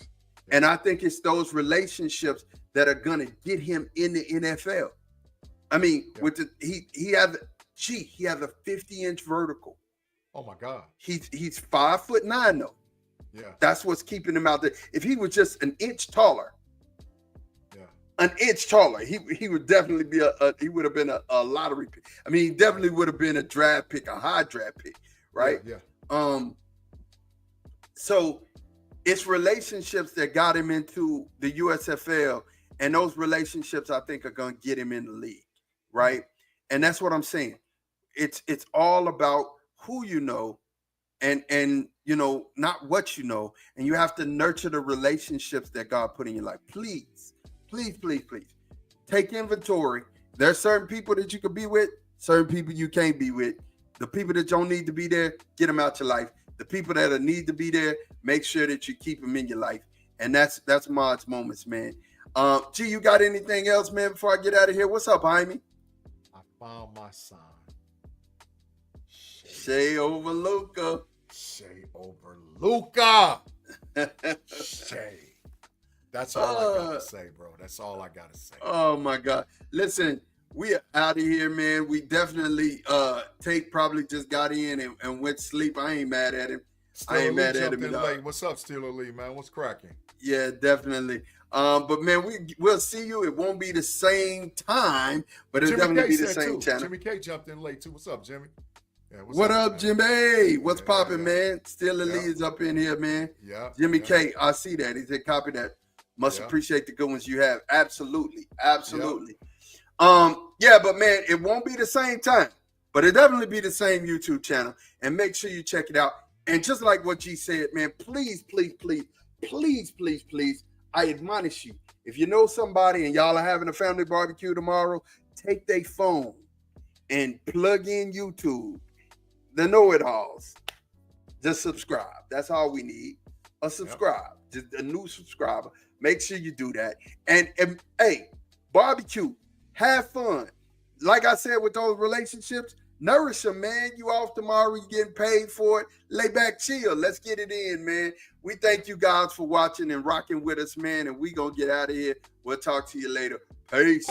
Speaker 1: And I think it's those relationships that are gonna get him in the NFL. I mean, with he has a 50-inch vertical.
Speaker 2: Oh my God.
Speaker 1: He's 5'9" though.
Speaker 2: Yeah.
Speaker 1: That's what's keeping him out there. If he was just an inch taller, he would definitely be he would have been a lottery pick. I mean, he definitely would have been a draft pick, a high draft pick, right? Yeah. So it's relationships that got him into the USFL, and those relationships I think are going to get him in the league, right? And that's what I'm saying. It's all about who you know, and you know, not what you know, and you have to nurture the relationships that God put in your life. Please, take inventory. There are certain people that you could be with, certain people you can't be with. The people that don't need to be there, get them out your life. The people that need to be there, make sure that you keep them in your life. And that's Mod's Moments, man. G, you got anything else, man, before I get out of here? What's up, Jaime?
Speaker 2: I found my son.
Speaker 1: Shay over Luca.
Speaker 2: Shay over Luca. Shay. That's all I got to say, bro. That's all I got to say.
Speaker 1: Oh, my God. Listen, we are out of here, man. We definitely, Tate probably just got in and went to sleep. I ain't mad at him. I ain't mad at him at all.
Speaker 2: What's up, Steeler Lee, man? What's cracking?
Speaker 1: Yeah, definitely. But, man, we'll see you. It won't be the same time, but it'll definitely be the same channel.
Speaker 2: Jimmy K jumped in late, too. What's up, Jimmy? Yeah,
Speaker 1: What up,
Speaker 2: man?
Speaker 1: Jimmy? What's
Speaker 2: Yeah,
Speaker 1: popping,
Speaker 2: yeah.
Speaker 1: man? Still Elite is up in here, man.
Speaker 2: Yeah.
Speaker 1: Jimmy
Speaker 2: yeah.
Speaker 1: K, I see that. He said, copy that. Must
Speaker 2: Yeah.
Speaker 1: appreciate the good ones you have. Absolutely. Absolutely.
Speaker 2: Yep.
Speaker 1: Yeah, but man, it won't be the same time, but it definitely be the same YouTube channel. And make sure you check it out. And just like what G said, man, please, please, please, please, please, please, I admonish you. If you know somebody and y'all are having a family barbecue tomorrow, take their phone and plug in YouTube, the KnoItAllZ. Just subscribe. That's all we need. A subscribe. Just a new subscriber. Make sure you do that. And hey, barbecue. Have fun. Like I said with those relationships, nourish them, man. You off tomorrow, you getting paid for it. Lay back, chill. Let's get it in, man. We thank you guys for watching and rocking with us, man. And we gonna get out of here. We'll talk to you later. Peace.